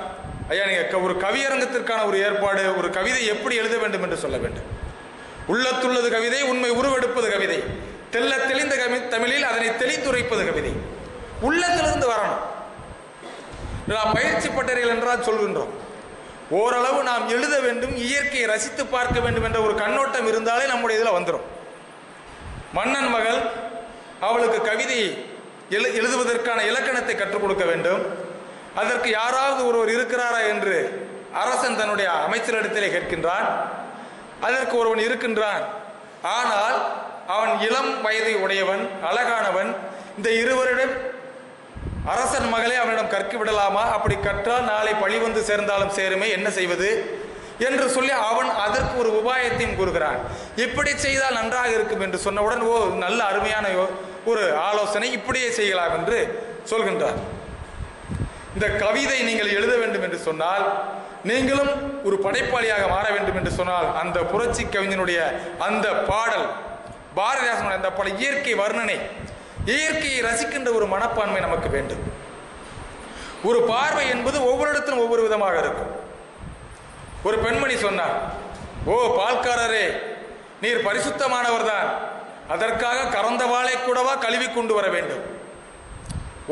ஐயா நீங்க ஒரு கவியரங்கத்திற்கான ஒரு ஏற்பாடு, ஒரு கவிதை எப்படி எழுத வேண்டும் என்று சொல்ல வேண்டும். உள்ளத்துள்ளது கவிதை, உண்மை உருவெடுப்பது கவிதை, தெல்ல தெளிந்த தமிழில் அதனை தெளித்துரைப்பது கவிதை. உள்ளத்திலிருந்து வரணும். நாம் பயிற்சி பட்டறைகள் என்றால் சொல்கின்றோம். ஓரளவு நாம் எழுத வேண்டும், இயற்கையை ரசித்து பார்க்க வேண்டும் என்ற ஒரு கண்ணோட்டம் இருந்தாலே நம்முடைய இதில் வந்துடும். மன்னன் மகள், அவளுக்கு கவிதை எழுதுவதற்கான இலக்கணத்தை கற்றுக் கொடுக்க வேண்டும். அதற்கு யாராவது ஒருவர் இருக்கிறாரா என்று அரசன் தன்னுடைய அமைச்சரிடத்திலே கேட்கின்றான். அதற்கு ஒருவன் இருக்கின்றான். ஆனால் அவன் இளம் வயதை உடையவன், அழகானவன். இந்த இருவரிடம் அரசன் மகளே அவனிடம் கற்க விடலாமா? அப்படி கற்றால் நாளை பழி வந்து சேர்ந்தாலும் சேருமே, என்ன செய்வது என்று சொல்லி அவன் அதற்கு ஒரு உபாயத்தையும் கூறுகிறான். இப்படி செய்தால் நன்றாக இருக்கும் என்று சொன்னவுடன், ஓ நல்ல அருமையான ஒரு ஆலோசனை, இப்படியே செய்யலாம் என்று சொல்கின்றார். இந்த கவிதை நீங்கள் எழுத வேண்டும் என்று சொன்னால், நீங்களும் ஒரு படைப்பாளியாக மாற வேண்டும் என்று சொன்னால், அந்த புரட்சி கவிஞனுடைய அந்த பாடல், பாரதிதாசனுடைய அந்த பல இயற்கை வர்ணனை, இயற்கையை ரசிக்கின்ற ஒரு மனப்பான்மை நமக்கு வேண்டும். ஒரு பார்வை என்பது ஒவ்வொரு இடத்திலும் ஒவ்வொரு விதமாக இருக்கும். ஒரு பெண்மணி சொன்னார், ஓ பால்காரரே, நீர் பரிசுத்தமானவர் தான், அதற்காக கறந்த வாளை கூடவா கழுவி கொண்டு வர வேண்டும்?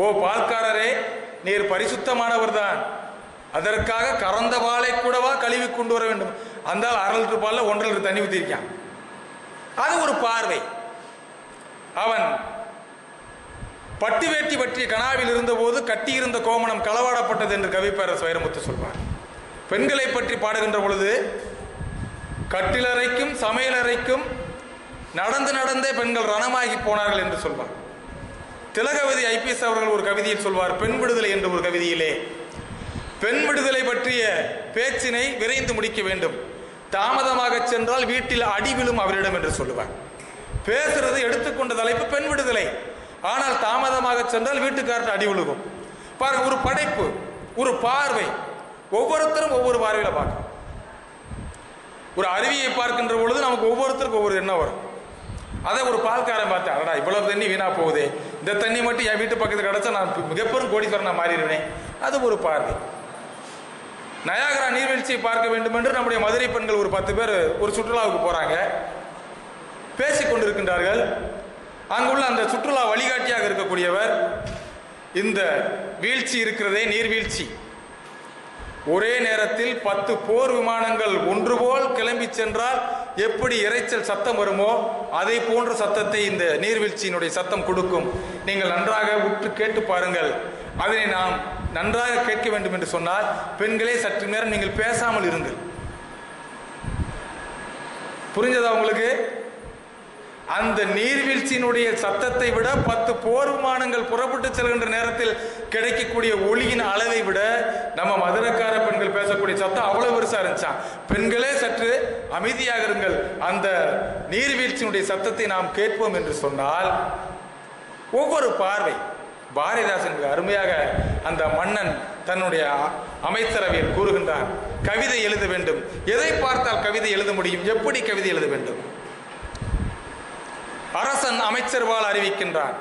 ஓ பால்காரரே, நீர் பரிசுத்தமானவர் தான், அதற்காக கறந்த வாளை கூடவா கழுவி கொண்டு வர வேண்டும்? அந்த 1/2 லிட்டர் பால்ல 1.5 லிட்டர் தண்ணி ஊற்றிருக்கான். அது ஒரு பார்வை. அவன் பட்டு வேட்டி பற்றிய கனாவில் இருந்தபோது கட்டியிருந்த கோமணம் களவாடப்பட்டது என்று கவிப்பேரரசு வைரமுத்து சொல்வார். பெண்களை பற்றி பாடுகின்ற பொழுது கட்டிலறைக்கும் சமையலறைக்கும் நடந்து நடந்தே பெண்கள் ரணமாகி போனார்கள் என்று சொல்வார். திலகவதி IPS அவர்கள் ஒரு கவிதையில் சொல்வார், பெண் விடுதலை என்ற ஒரு கவிதையிலே, பெண் விடுதலை பற்றிய பேச்சினை விரைந்து முடிக்க வேண்டும், தாமதமாக சென்றால் வீட்டில் அடி விழும் அவரிடம் என்று சொல்லுவார். பேசுறது எடுத்துக்கொண்ட தலைப்பு பெண் விடுதலை, ஆனால் தாமதமாக சென்றால் வீட்டுக்காரர் அடி விழுகும். பாருங்க, ஒரு படைப்பு, ஒரு பார்வை, ஒவ்வொருத்தரும் ஒவ்வொரு பார்வையில பார்க்கணும். ஒரு அருவியை பார்க்கின்ற பொழுது நமக்கு ஒவ்வொருத்தருக்கும் ஒவ்வொரு எண்ணம் வரும். அதை ஒரு பால்காரன் பார்த்தேன், அடடா இவ்வளவு தண்ணி வீணா போகுது, இந்த தண்ணி மட்டும் என் வீட்டு பக்கத்தில் கிடைச்சா நான் மிகப்பெரும் கோடீஸ்வரன் நான் மாறிடுவேன். அது ஒரு பார்வை. நயாகரா நீர்வீழ்ச்சியை பார்க்க வேண்டும் என்று நம்முடைய மதுரை பெண்கள் ஒரு 10 பேர் ஒரு சுற்றுலாவுக்கு போறாங்க. பேசிக் கொண்டிருக்கின்றார்கள். அங்குள்ள அந்த சுற்றுலா வழிகாட்டியாக இருக்கக்கூடியவர், இந்த வீழ்ச்சி இருக்கிறதே நீர்வீழ்ச்சி, ஒரே நேரத்தில் 10 போர் விமானங்கள் ஒன்று போல் கிளம்பி சென்றால் எப்படி இரைச்சல் சத்தம் வருமோ அதை போன்ற சத்தத்தை இந்த நீர்வீழ்ச்சியினுடைய சத்தம் கொடுக்கும். நீங்கள் நன்றாக உற்று கேட்டு பாருங்கள். அதனை நாம் நன்றாக கேட்க வேண்டும் என்று சொன்னால் பெண்களே சற்று நேரம் நீங்கள் பேசாமல் இருங்கள். புரிஞ்சதா உங்களுக்கு? அந்த நீர்வீழ்ச்சியினுடைய சத்தத்தை விட 10 போர் விமானங்கள் புறப்பட்டு செல்கின்ற நேரத்தில் கிடைக்கக்கூடிய ஒளியின் அளவை விட நம்ம மதுரக்கார பெண்கள் பேசக்கூடிய சத்தம் அவ்வளவு பெருசா இருந்துச்சா. பெண்களே சற்று அமைதியாக இருங்கள், அந்த நீர்வீழ்ச்சியினுடைய சத்தத்தை நாம் கேட்போம் என்று சொன்னால் ஒவ்வொரு பார்வை. பாரதிதாசன் அருமையாக அந்த மன்னன் தன்னுடைய அமைச்சரவையில் கூறுகின்றார், கவிதை எழுத வேண்டும். எதை பார்த்தால் கவிதை எழுத முடியும்? எப்படி கவிதை எழுத வேண்டும்? அரசன் அமைச்சர்வால் அறிவிக்கின்றான்,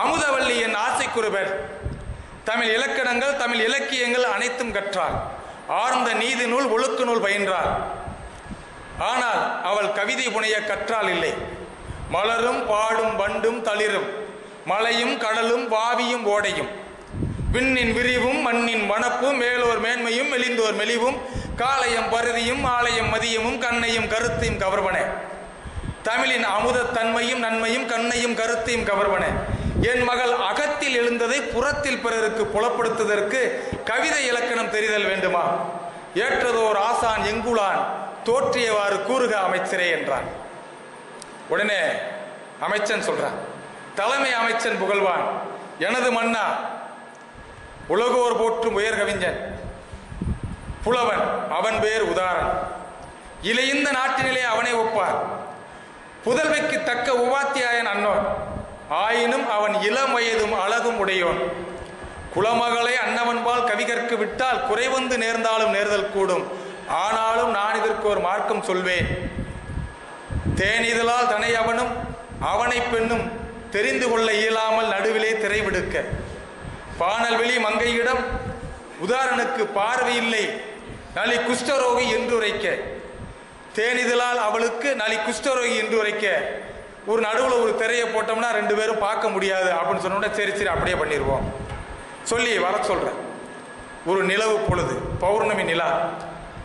அமுதவல்லி என் ஆசைக்குருவர், தமிழ் இலக்கணங்கள் தமிழ் இலக்கியங்கள் அனைத்தும் கற்றாள், ஆர்ந்த நீதி நூல் ஒழுக்க நூல் பயின்றாள். ஆனால் அவள் கவிதை புனைய கற்றால் இல்லை. மலரும் பாடும் வண்டும் தளிரும், மலையும் கடலும் வாவியும் ஓடையும், விண்ணின் விரிவும் மண்ணின் வனப்பும், மேலோர் மேன்மையும் மெலிந்தோர் மெலிவும், காலையும் பருதியும் ஆலயம் மதியமும், கண்ணையும் கருத்தையும் கவர்வன, தமிழின் அமுதத்தன்மையும் நன்மையும் கண்ணையும் கருத்தையும் கவர்வன. என் மகள் அகத்தில் எழுந்ததை புறத்தில் பிறருக்கு புலப்படுத்துவதற்கு கவிதை இலக்கணம் தெரிதல் வேண்டுமா? ஏற்றதோர் ஆசான் எங்குளான் தோற்றியவாறு கூறுக அமைச்சரே என்றான். உடனே அமைச்சன் சொல்றான், தலைமை அமைச்சன் புகழ்வான், எனது மன்னா உலகோர் போற்றும் உயர் கவிஞன் புலவன், அவன் பேர் உதாரன், இலையுந்த நாட்டினிலே அவனை ஒப்பார், புதல்வைக்கு தக்க உபாத்தியாயன் அன்னோன், ஆயினும் அவன் இளம் வயதும் அழகும் உடையோன், குலமகளை அன்னவன்பால் கவிகற்கு விட்டால் குறைவந்து நேர்ந்தாலும் நேர்தல் கூடும், ஆனாலும் நான் இதற்கு ஒரு மார்க்கம் சொல்வேன், தேனிதழால் தனை அவனும் அவனை பெண்ணும் தெரிந்து கொள்ள இயலாமல் நடுவிலே திரை விடுக்க, பானல்வெளி மங்கையிடம் உதாரனுக்கு பார்வை இல்லை நலி குஷ்டரோகி என்று உரைக்க, தேனிதழால் அவளுக்கு நலி குஷ்டரோகி என்று உரைக்க, ஒரு நடுவில் ஒரு திரையை போட்டோம்னா 2 பேரும் பார்க்க முடியாது அப்படின்னு சொன்னோம்னா சரி சரி அப்படியே பண்ணிடுவோம் சொல்லி வர சொல்றேன். ஒரு நிலவு பொழுது, பௌர்ணமி நிலா,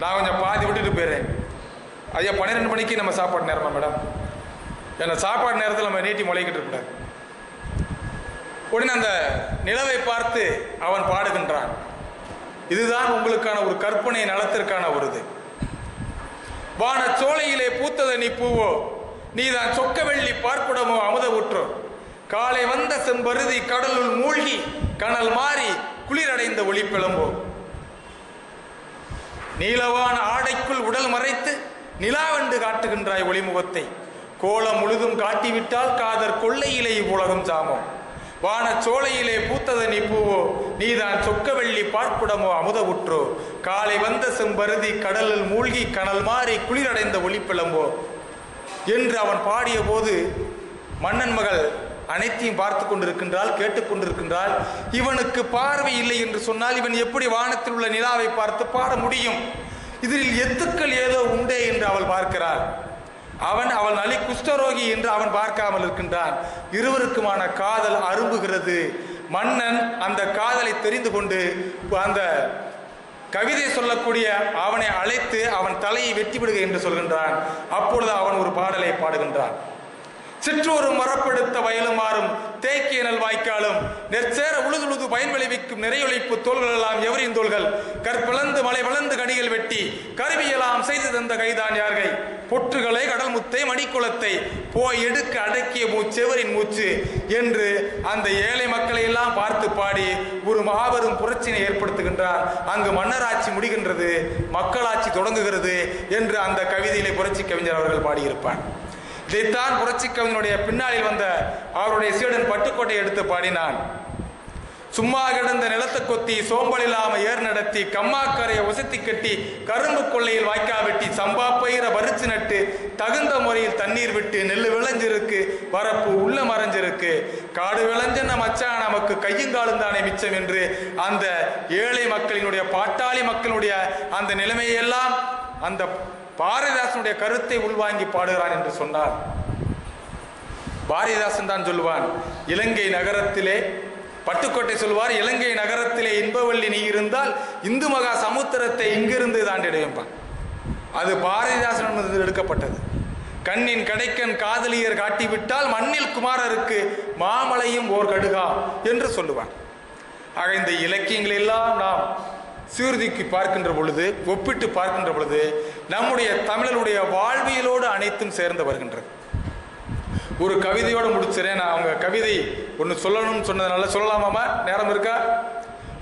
நான் கொஞ்சம் பாதி விட்டுட்டு போயிடுறேன். ஐயா 12 மணிக்கு நம்ம சாப்பாடு நேரமா மேடம்? ஏன்னா சாப்பாடு நேரத்தில் நம்ம நீட்டி முளைக்கிட்டு இருக்கக்கூடாது. உடனே அந்த நிலவை பார்த்து அவன் பாடுகின்றான், இதுதான் உங்களுக்கான ஒரு கற்பனை நலத்திற்கான ஒரு இது. வான சோலையிலே பூத்தத நீ பூவோ, நீதான் சொக்க வெள்ளி பார்க்குடமோ அமுத ஊற்றோ, காலை வந்த செம்பருதி கடலுள் மூழ்கி கனல் மாறி குளிரடைந்த ஒளிப்பிளம்போ, நீலவான ஆடைக்குள் உடல் மறைத்து நிலாவென்று காட்டுகின்றாய் ஒளிமுகத்தை, கோலம் முழுதும் காட்டிவிட்டால் காதர் கொள்ளையிலே உலகம் சாமோ, வான சோலையிலே பூத்தத நீ பூவோ, நீதான் சொக்க வெள்ளி பார்க்குடமோ அமுத உற்றோ, காலை வந்த செம்பருதி கடலில் மூழ்கி கனல் மாறி குளிரடைந்த ஒளிப்பிளம்போ என்று அவன் பாடிய போது மன்னன் மகள் அனைத்தையும் பார்த்து கொண்டிருக்கின்றாள், கேட்டுக்கொண்டிருக்கின்றாள். இவனுக்கு பார்வை இல்லை என்று சொன்னால் இவன் எப்படி வானத்தில் உள்ள நிலாவை பார்த்து பாட முடியும்? இதில் எத்துக்கள் ஏதோ உண்டே என்று அவள் பார்க்கிறாள். அவள் நலி குஷ்டரோகி என்று அவன் பார்க்காமல் இருக்கின்றான். இருவருக்குமான காதல் அரும்புகிறது. மன்னன் அந்த காதலை தெரிந்து கொண்டு அந்த கவிதை சொல்லக்கூடிய அவனை அழைத்து அவன் தலையை வெட்டி விடுக என்று சொல்கின்றான். அப்பொழுது அவன் ஒரு பாடலை பாடுகின்றான். சிற்றூரு மரப்படுத்த வயலும் மாறும் தேக்கிய நல் வாய்க்காலும் நெற்சேர உழுதுழுது பயன் விளைவிக்கும் நிறையொழிப்பு தோள்கள் எல்லாம் எவரின் தோள்கள் கற்பிளந்து மலை வளர்ந்து கடிகள் வெட்டி கருவியெல்லாம் செய்து தந்த கைதான் யார்கை பொற்றுகளை கடல் முத்தை மணிக்குளத்தை போய் எடுக்க அடக்கிய மூச்செவரின் மூச்சு என்று அந்த ஏழை மக்களை எல்லாம் பார்த்து பாடி ஒரு மாபெரும் புரட்சியை ஏற்படுத்துகின்றார். அங்கு மன்னராட்சி முடிகின்றது, மக்களாட்சி தொடங்குகிறது என்று அந்த கவிதையிலே புரட்சி கவிஞர் அவர்கள் பாடியிருப்பார். இதைத்தான் புரட்சி கவிஞனுடைய பின்னாளில் வந்த அவருடைய சீடன் பட்டுக்கோட்டை எடுத்து பாடினான். சும்மா கிடந்த நிலத்தை கொத்தி சோம்பல் இல்லாம ஏர் நடத்தி கம்மாக்கரையை உசத்தி கட்டி கரும்பு கொள்ளையில் வாய்க்கா வெட்டி சம்பா பயிர பறிச்சு நட்டு தகுந்த முறையில் தண்ணீர் விட்டு நெல்லு விளைஞ்சிருக்கு வரப்பு உள்ள மறைஞ்சிருக்கு காடு விளைஞ்சன மச்சான் நமக்கு கையுங்காலும் தானே மிச்சம் என்று அந்த ஏழை மக்களினுடைய பாட்டாளி மக்களுடைய அந்த நிலைமையெல்லாம் அந்த பாரதிதாசனுடைய கருத்தை உள்வாங்கி பாடுகிறான் என்று சொன்னார். பாரதிதாசன் தான் சொல்லுவான், இலங்கை நகரத்திலே பட்டுக்கோட்டை சொல்வார், இலங்கை நகரத்திலே இன்பவள்ளி நீ இருந்தால் இந்து மகா சமுத்திரத்தை இங்கிருந்து தாண்டிடுவான். அது பாரதிதாசன் எடுக்கப்பட்டது. கண்ணின் கடைக்கன் காதலியர் காட்டிவிட்டால் மண்ணில் குமாரருக்கு மாமலையும் ஓர் கடுகா என்று சொல்லுவான். ஆக இந்த இலக்கியங்கள் எல்லாம் நாம் சீர்தூக்கி பார்க்கின்ற பொழுது, ஒப்பிட்டு பார்க்கின்ற பொழுது நம்முடைய தமிழருடைய வாழ்வியலோடு அனைத்தும் சேர்ந்து வருகின்றது. ஒரு கவிதையோடு முடிச்சிடறேன். நான் அவங்க கவிதை ஒன்று சொல்லணும்னு சொன்னதுனால சொல்லலாமாமா? நேரம் இருக்கா?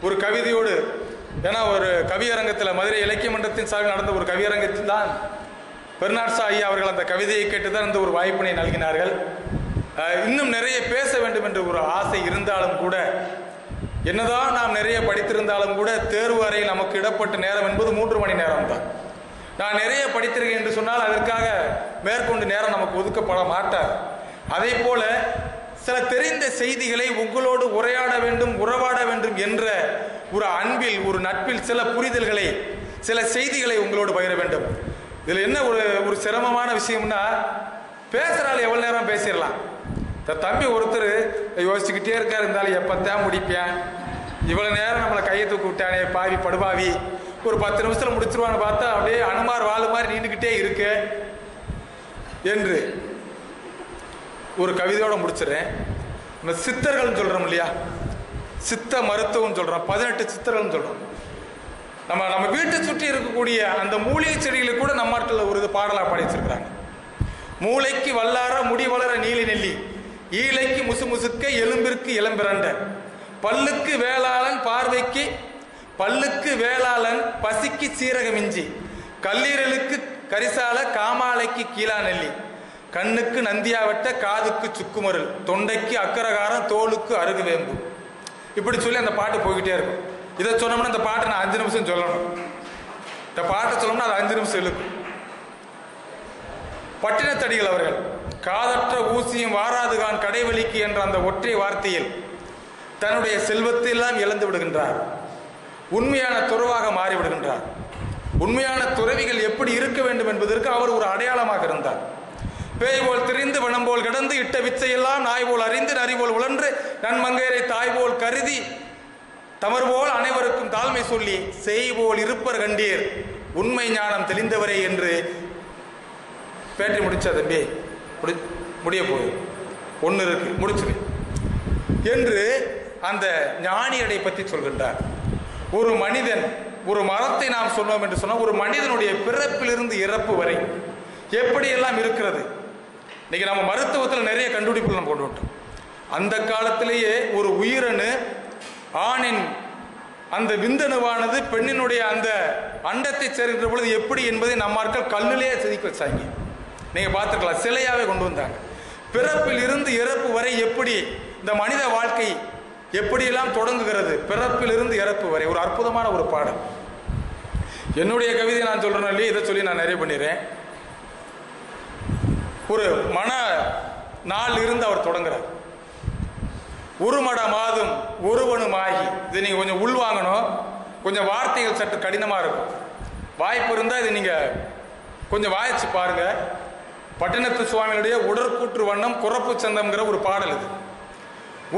ஒரு கவிதையோடு, ஏன்னா ஒரு கவியரங்கத்தில் மதுரை இலக்கிய மன்றத்தின் சார்பில் நடந்த ஒரு கவியரங்கத்தில் தான் பெர்னாட் ஷா ஐயா அவர்கள் அந்த கவிதையை கேட்டுதான் இந்த ஒரு வாய்ப்பினை நல்கினார்கள். இன்னும் நிறைய பேச வேண்டும் என்ற ஒரு ஆசை இருந்தாலும் கூட, என்னதான் நாம் நிறைய படித்திருந்தாலும் கூட தேர்வு அறை நமக்கு இடப்பட்ட நேரம் என்பது 3 மணி நேரம் தான். நான் நிறைய படித்திருக்கேன் என்று சொன்னால் அதற்காக மேற்கொண்டு நேரம் நமக்கு ஒதுக்கப்பட மாட்டார். அதே போல சில தெரிந்த செய்திகளை உங்களோடு உரையாட வேண்டும், உறவாட வேண்டும் என்ற ஒரு அன்பில், ஒரு நட்பில் சில புரிதல்களை, சில செய்திகளை உங்களோடு பகிர வேண்டும். இதில் என்ன ஒரு சிரமமான விஷயம்னா, பேசுறாள் எவ்வளவு நேரம் பேசிடலாம். தம்பி ஒருத்தர் யோசிச்சுக்கிட்டே இருக்காரு, இருந்தாலும் எப்பத்தான் முடிப்பேன், இவ்வளவு நேரம் நம்மளை கையை தூக்கி விட்டானே பாவி படுபாவி, ஒரு 10 நிமிஷத்துல முடிச்சிருவான்னு பார்த்தா அப்படியே அனுமார் வாழு மாதிரி நீண்டுகிட்டே இருக்கு என்று ஒரு கவிதையோட முடிச்சிடறேன். நம்ம சித்தர்கள் சொல்றோம் இல்லையா, சித்த மருத்துவம் சொல்றோம், 18 சித்தர்கள் சொல்றோம். நம்ம வீட்டை சுற்றி இருக்கக்கூடிய அந்த மூலிகை செடிகளை கூட நம்ம நாட்டில் ஒரு பாடலா பாடி வச்சிருக்கிறாங்க. மூளைக்கு வல்லார முடி வளர நீலி நெல்லி, ஈழைக்கு முசு முசுக்க எலும்பிற்கு இளம்பிரண்ட, பல்லுக்கு வேளாளன் பார்வைக்கு பல்லுக்கு வேளாளன் பசிக்கு சீரகமிஞ்சி, கல்லீரலுக்கு கரிசால காமாலைக்கு கீழா நெல்லி, கண்ணுக்கு நந்தியாவட்ட காதுக்கு சுக்குமருள், தொண்டைக்கு அக்கரகாரம் தோலுக்கு அருகு வேம்பு. இப்படி சொல்லி அந்த பாட்டு போய்கிட்டே இருக்கும். இதை சொன்னோம்னா இந்த பாட்டை நான் 5 நிமிஷம் சொல்லணும். இந்த பாட்டை சொல்லணும்னா அது 5 நிமிஷம் இழுக்கும். பட்டினத்தடிகள் அவர்கள் காதற்ற ஊசியும் வாராதுகான் கடைவெளிக்கு என்ற அந்த ஒற்றை வார்த்தையில் தன்னுடைய செல்வத்தை எல்லாம் இழந்து விடுகின்றார். உண்மையான துறவாக மாறிவிடுகின்றார். உண்மையான துறவிகள் எப்படி இருக்க வேண்டும் என்பதற்கு அவர் ஒரு அடையாளமாக இருந்தார். பேய் போல் திரிந்து வனம் போல் கிடந்து இட்ட விச்சையெல்லாம் நாய் போல் அறிந்து நரி போல் உழன்று நன்மங்கையரை தாய் போல் கருதி தமர் போல் அனைவருக்கும் தாழ்மை சொல்லி செய் போல் இருப்பர் கண்டீர் உண்மை ஞானம் தெளிந்தவரே என்று பேட்டி முடிச்ச தம்பி முடிய போகுது, ஒன்று இருக்கு முடிச்சுது என்று அந்த ஞானியரை பற்றி சொல்கின்றார். ஒரு மனிதன், ஒரு மரத்தை நாம் சொன்னோம் என்று சொன்னால் ஒரு மனிதனுடைய பிறப்பிலிருந்து இறப்பு வரை எப்படியெல்லாம் இருக்கிறது. இன்னைக்கு நம்ம மருத்துவத்தில் நிறைய கண்டுபிடிப்புகள் நம்ம கொண்டு விட்டோம். அந்த காலத்திலேயே ஒரு உயிரணு ஆணின் அந்த விந்தணுவானது பெண்ணினுடைய அந்த அண்டத்தை சேர்க்கின்ற பொழுது எப்படி என்பதை நம்மார்கள் கல்லிலேயே செதுக்கி வச்சாங்க. நீங்க பார்த்துக்கலாம், சிலையாவே கொண்டு வந்தாங்க. பிறப்பில் இருந்து இறப்பு வரை எப்படி இந்த மனித வாழ்க்கை எப்படியெல்லாம் தொடங்குகிறது, பிறப்பில் இருந்து இறப்பு வரை ஒரு அற்புதமான ஒரு பாடம். என்னுடைய கவிதை நான் சொல்றேன் இல்லையே, இதை சொல்லி நான் நிறைய பண்ணிடுறேன். ஒரு மன நாள் இருந்து அவர் தொடங்குறார். உருமட மாதும் ஒருவனுமாகி, இதை நீங்க கொஞ்சம் உள்வாங்கணும். கொஞ்சம் வார்த்தைகள் சற்று கடினமா இருக்கும். வாய்ப்பு இருந்தால் இதை நீங்க கொஞ்சம் வாய்ச்சி பாருங்க. பட்டினத்து சுவாமியுடைய உடற்கூற்று வண்ணம் குறப்பு சந்தம்ங்கிற ஒரு பாடல் இது.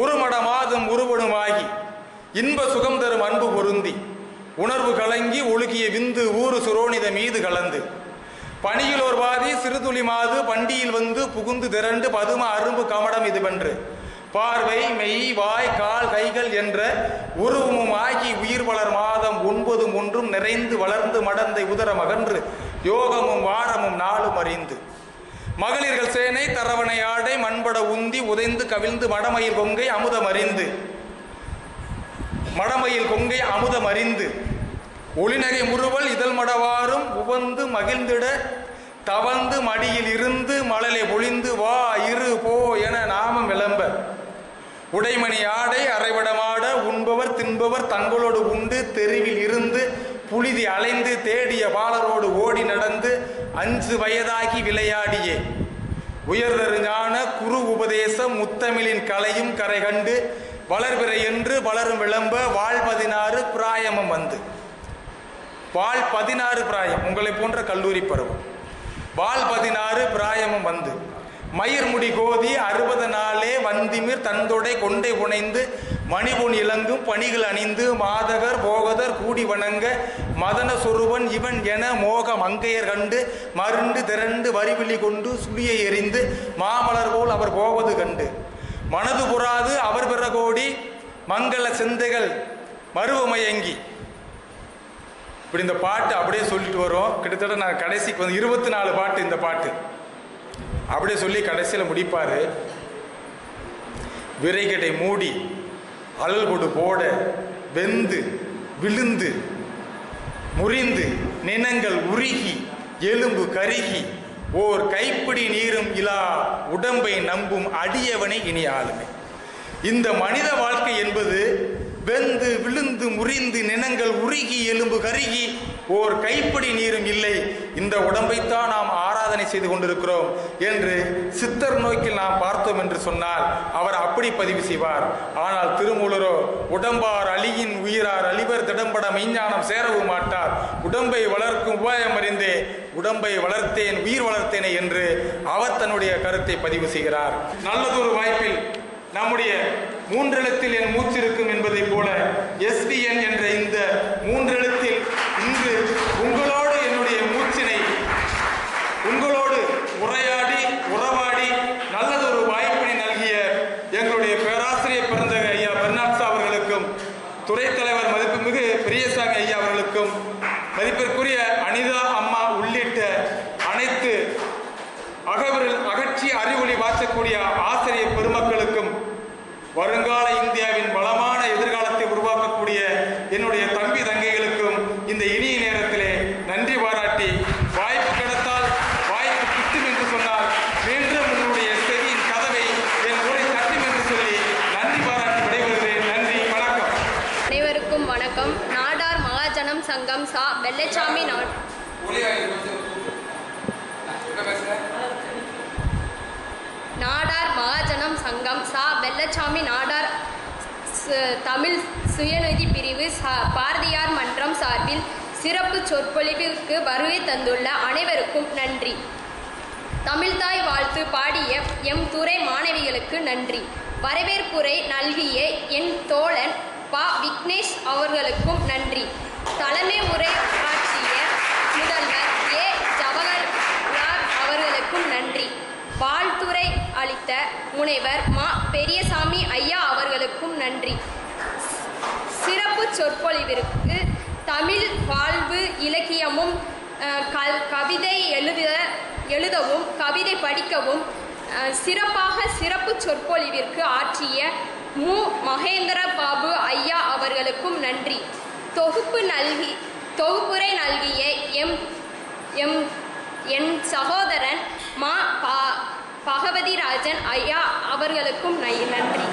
உருமட மாதும் உருவனுமாகி இன்ப சுகம் தரும் அன்பு பொருந்தி உணர்வு கலங்கி ஒழுகிய விந்து ஊறு சுரோனித மீது கலந்து பணியில் ஒரு வாதி சிறுதுளி மாது பண்டியில் வந்து புகுந்து திரண்டு பதும அரும்பு கமடம் இது வென்று பார்வை மெய் வாய் கால் கைகள் என்ற உருவமும் ஆகி உயிர் வளர் மாதம் 9 ஒன்றும் நிறைந்து வளர்ந்து மடந்தை உதரம் அகன்று யோகமும் வாரமும் நாளும் அறிந்து மகளிர்கள் சேனை தரவணை ஆடை மண்பட உந்தி உதைந்து கவிழ்ந்து மடமயில் கொங்கை அமுதம் அறிந்து ஒளிநகை முறுவல் இதழ் மடவாரும் உவந்து மகிழ்ந்திட தவந்து மடியில் இருந்து மழலை பொழிந்து வா இரு போ என நாமம் விளம்ப உடைமணி ஆடை அரைவடமாட உண்பவர் தின்பவர் தங்களோடு உண்டு தெருவில் இருந்து புழுதி அலைந்து தேடிய பாலரோடு ஓடி நடந்து 5 வயதாகி விளையாடியே உயர்தரு ஞான குரு உபதேசம் முத்தமிழின் கலையும் கரை கண்டு வளர்பிறை என்று வளரும் விளம்ப வாழ் 16 பிராயமும் வந்து வாழ் 16 பிராயம் உங்களை போன்ற கல்லூரி பருவம் வாழ் 16 பிராயமும் வந்து மயிர்முடி கோதி 60 நாளே வந்திமிர் தந்தொடை கொண்டை புனைந்து மணிபொன் இலங்கும் பணிகள் அணிந்து மாதகர் போகதர் கூடி வணங்க மதன சொருவன் இவன் என மோக மங்கையர் கண்டு மருண்டு திரண்டு வரிவிழி கொண்டு சுழியை எறிந்து மாமலர் போல் அவர் போவது கண்டு மனது புறாது அவர் பிறகோடி மங்கள சிந்தைகள் மருவமயங்கி. இப்படி இந்த பாட்டு அப்படியே சொல்லிட்டு வரோம். கிட்டத்தட்ட நான் கடைசிக்கு வந்து 24 பாட்டு இந்த பாட்டு அப்படியே சொல்லி கடைசியில் முடிப்பாரு. விரைகடை மூடி அலல் கொடு போட வெந்து விழுந்து முறிந்து நினங்கள் உருகி எலும்பு கருகி ஓர் கைப்பிடி நீரும் இலா உடம்பை நம்பும் அடியவனை இனி ஆளுமை. இந்த மனித வாழ்க்கை என்பது வெந்து விழுந்து முறிந்து நினங்கள் உருகி எலும்பு கருகி ஓர் கைப்பிடி நீரும் இல்லை, இந்த உடம்பைத்தான் நாம் ஆராதனை செய்து கொண்டிருக்கிறோம் என்று சித்தர் நோக்கில் நாம் பார்த்தோம் என்று சொன்னால் அவர் அப்படி பதிவு செய்வார். ஆனால் திருமூலரோ உடம்பார் அழியின் உயிரார் அழிவர் திடம்பட மெய்ஞானம் சேரவும் மாட்டார், உடம்பை வளர்க்கும் உபாயம் அறிந்தே உடம்பை வளர்த்தேன் உயிர் வளர்த்தேனே என்று அவர் தன்னுடைய கருத்தை பதிவு செய்கிறார். நல்லதொரு வாய்ப்பில் நம்முடைய 3 எழுத்தில் என் மூச்சிருக்கும் என்பதை போல SVN என்ற இந்த 3 எழுத்தில் இன்று உங்களோடு என்னுடைய மூச்சினை உங்களோடு உரையாடி உறவாடி நல்லதொரு வாய்ப்பினை நல்கிய எங்களுடைய பேராசிரியர் பெருந்தகை ஐயா பெர்னாட்சா அவர்களுக்கும் துறை தலைவர் மதிப்புமிகு பெரியசாமி ஐயா அவர்களுக்கும் மதிப்பிற்குரிய அனிதா அம்மா உள்ளிட்ட அனைத்து அகற்றி அறிவொளி வாசக்கூடிய ஆசிரியர் பெருமக்களுக்கும் வருங்கால இந்தியாவின் பலமான எதிர்காலத்தை உருவாக்கக்கூடிய என்னுடைய தம்பி தங்கைகளுக்கும் இந்த இனிய நேரத்திலே நன்றி பாராட்டி, வாய்ப்பு கிடைத்தால் வாய்ப்பு கிட்டும் என்று சொன்னால் மீண்டும் உங்களுடைய செவியின் கதவை என் உரை தட்டும் என்று சொல்லி நன்றி பாராட்டி விடைபெறுகிறேன். நன்றி, வணக்கம். அனைவருக்கும் வணக்கம். நாடார் மகாஜனம் சங்கம் சா வெள்ளச்சாமி நாடார் மகாஜனம் சங்கம் சா வெள்ளச்சாமி நாடார் தமிழ் சுயநிதி பிரிவு பாரதியார் மன்றம் சார்பில் சிறப்பு சொற்பொழிவிற்கு வருகை தந்துள்ள அனைவருக்கும் நன்றி. தமிழ்தாய் வாழ்த்து பாடிய எம் துறை மாணவிகளுக்கு நன்றி. வரவேற்புரை நல்கிய என் தோழன் பா விக்னேஷ் அவர்களுக்கும் நன்றி. தலைமை உரை ஆற்றிய முதல்வர் ஏ ஜவஹர்லால் அவர்களுக்கும் நன்றி. வாழ்த்துரை அளித்த முனைவர் மா பெரியசாமி ஐயா அவர்களுக்கும் நன்றி. சிறப்பு சொற்பொழிவிற்கு தமிழ் வாழ்வு இலக்கியமும் கவிதை எழுதவும் கவிதை படிக்கவும் சிறப்பாக சிறப்பு சொற்பொழிவிற்கு ஆற்றிய மு மகேந்திர பாபு ஐயா அவர்களுக்கும் நன்றி. தொகுப்புரை நல்கிய என் சகோதரன் மா பகவதிராஜன் ஐயா அவர்களுக்கும் நன்றி.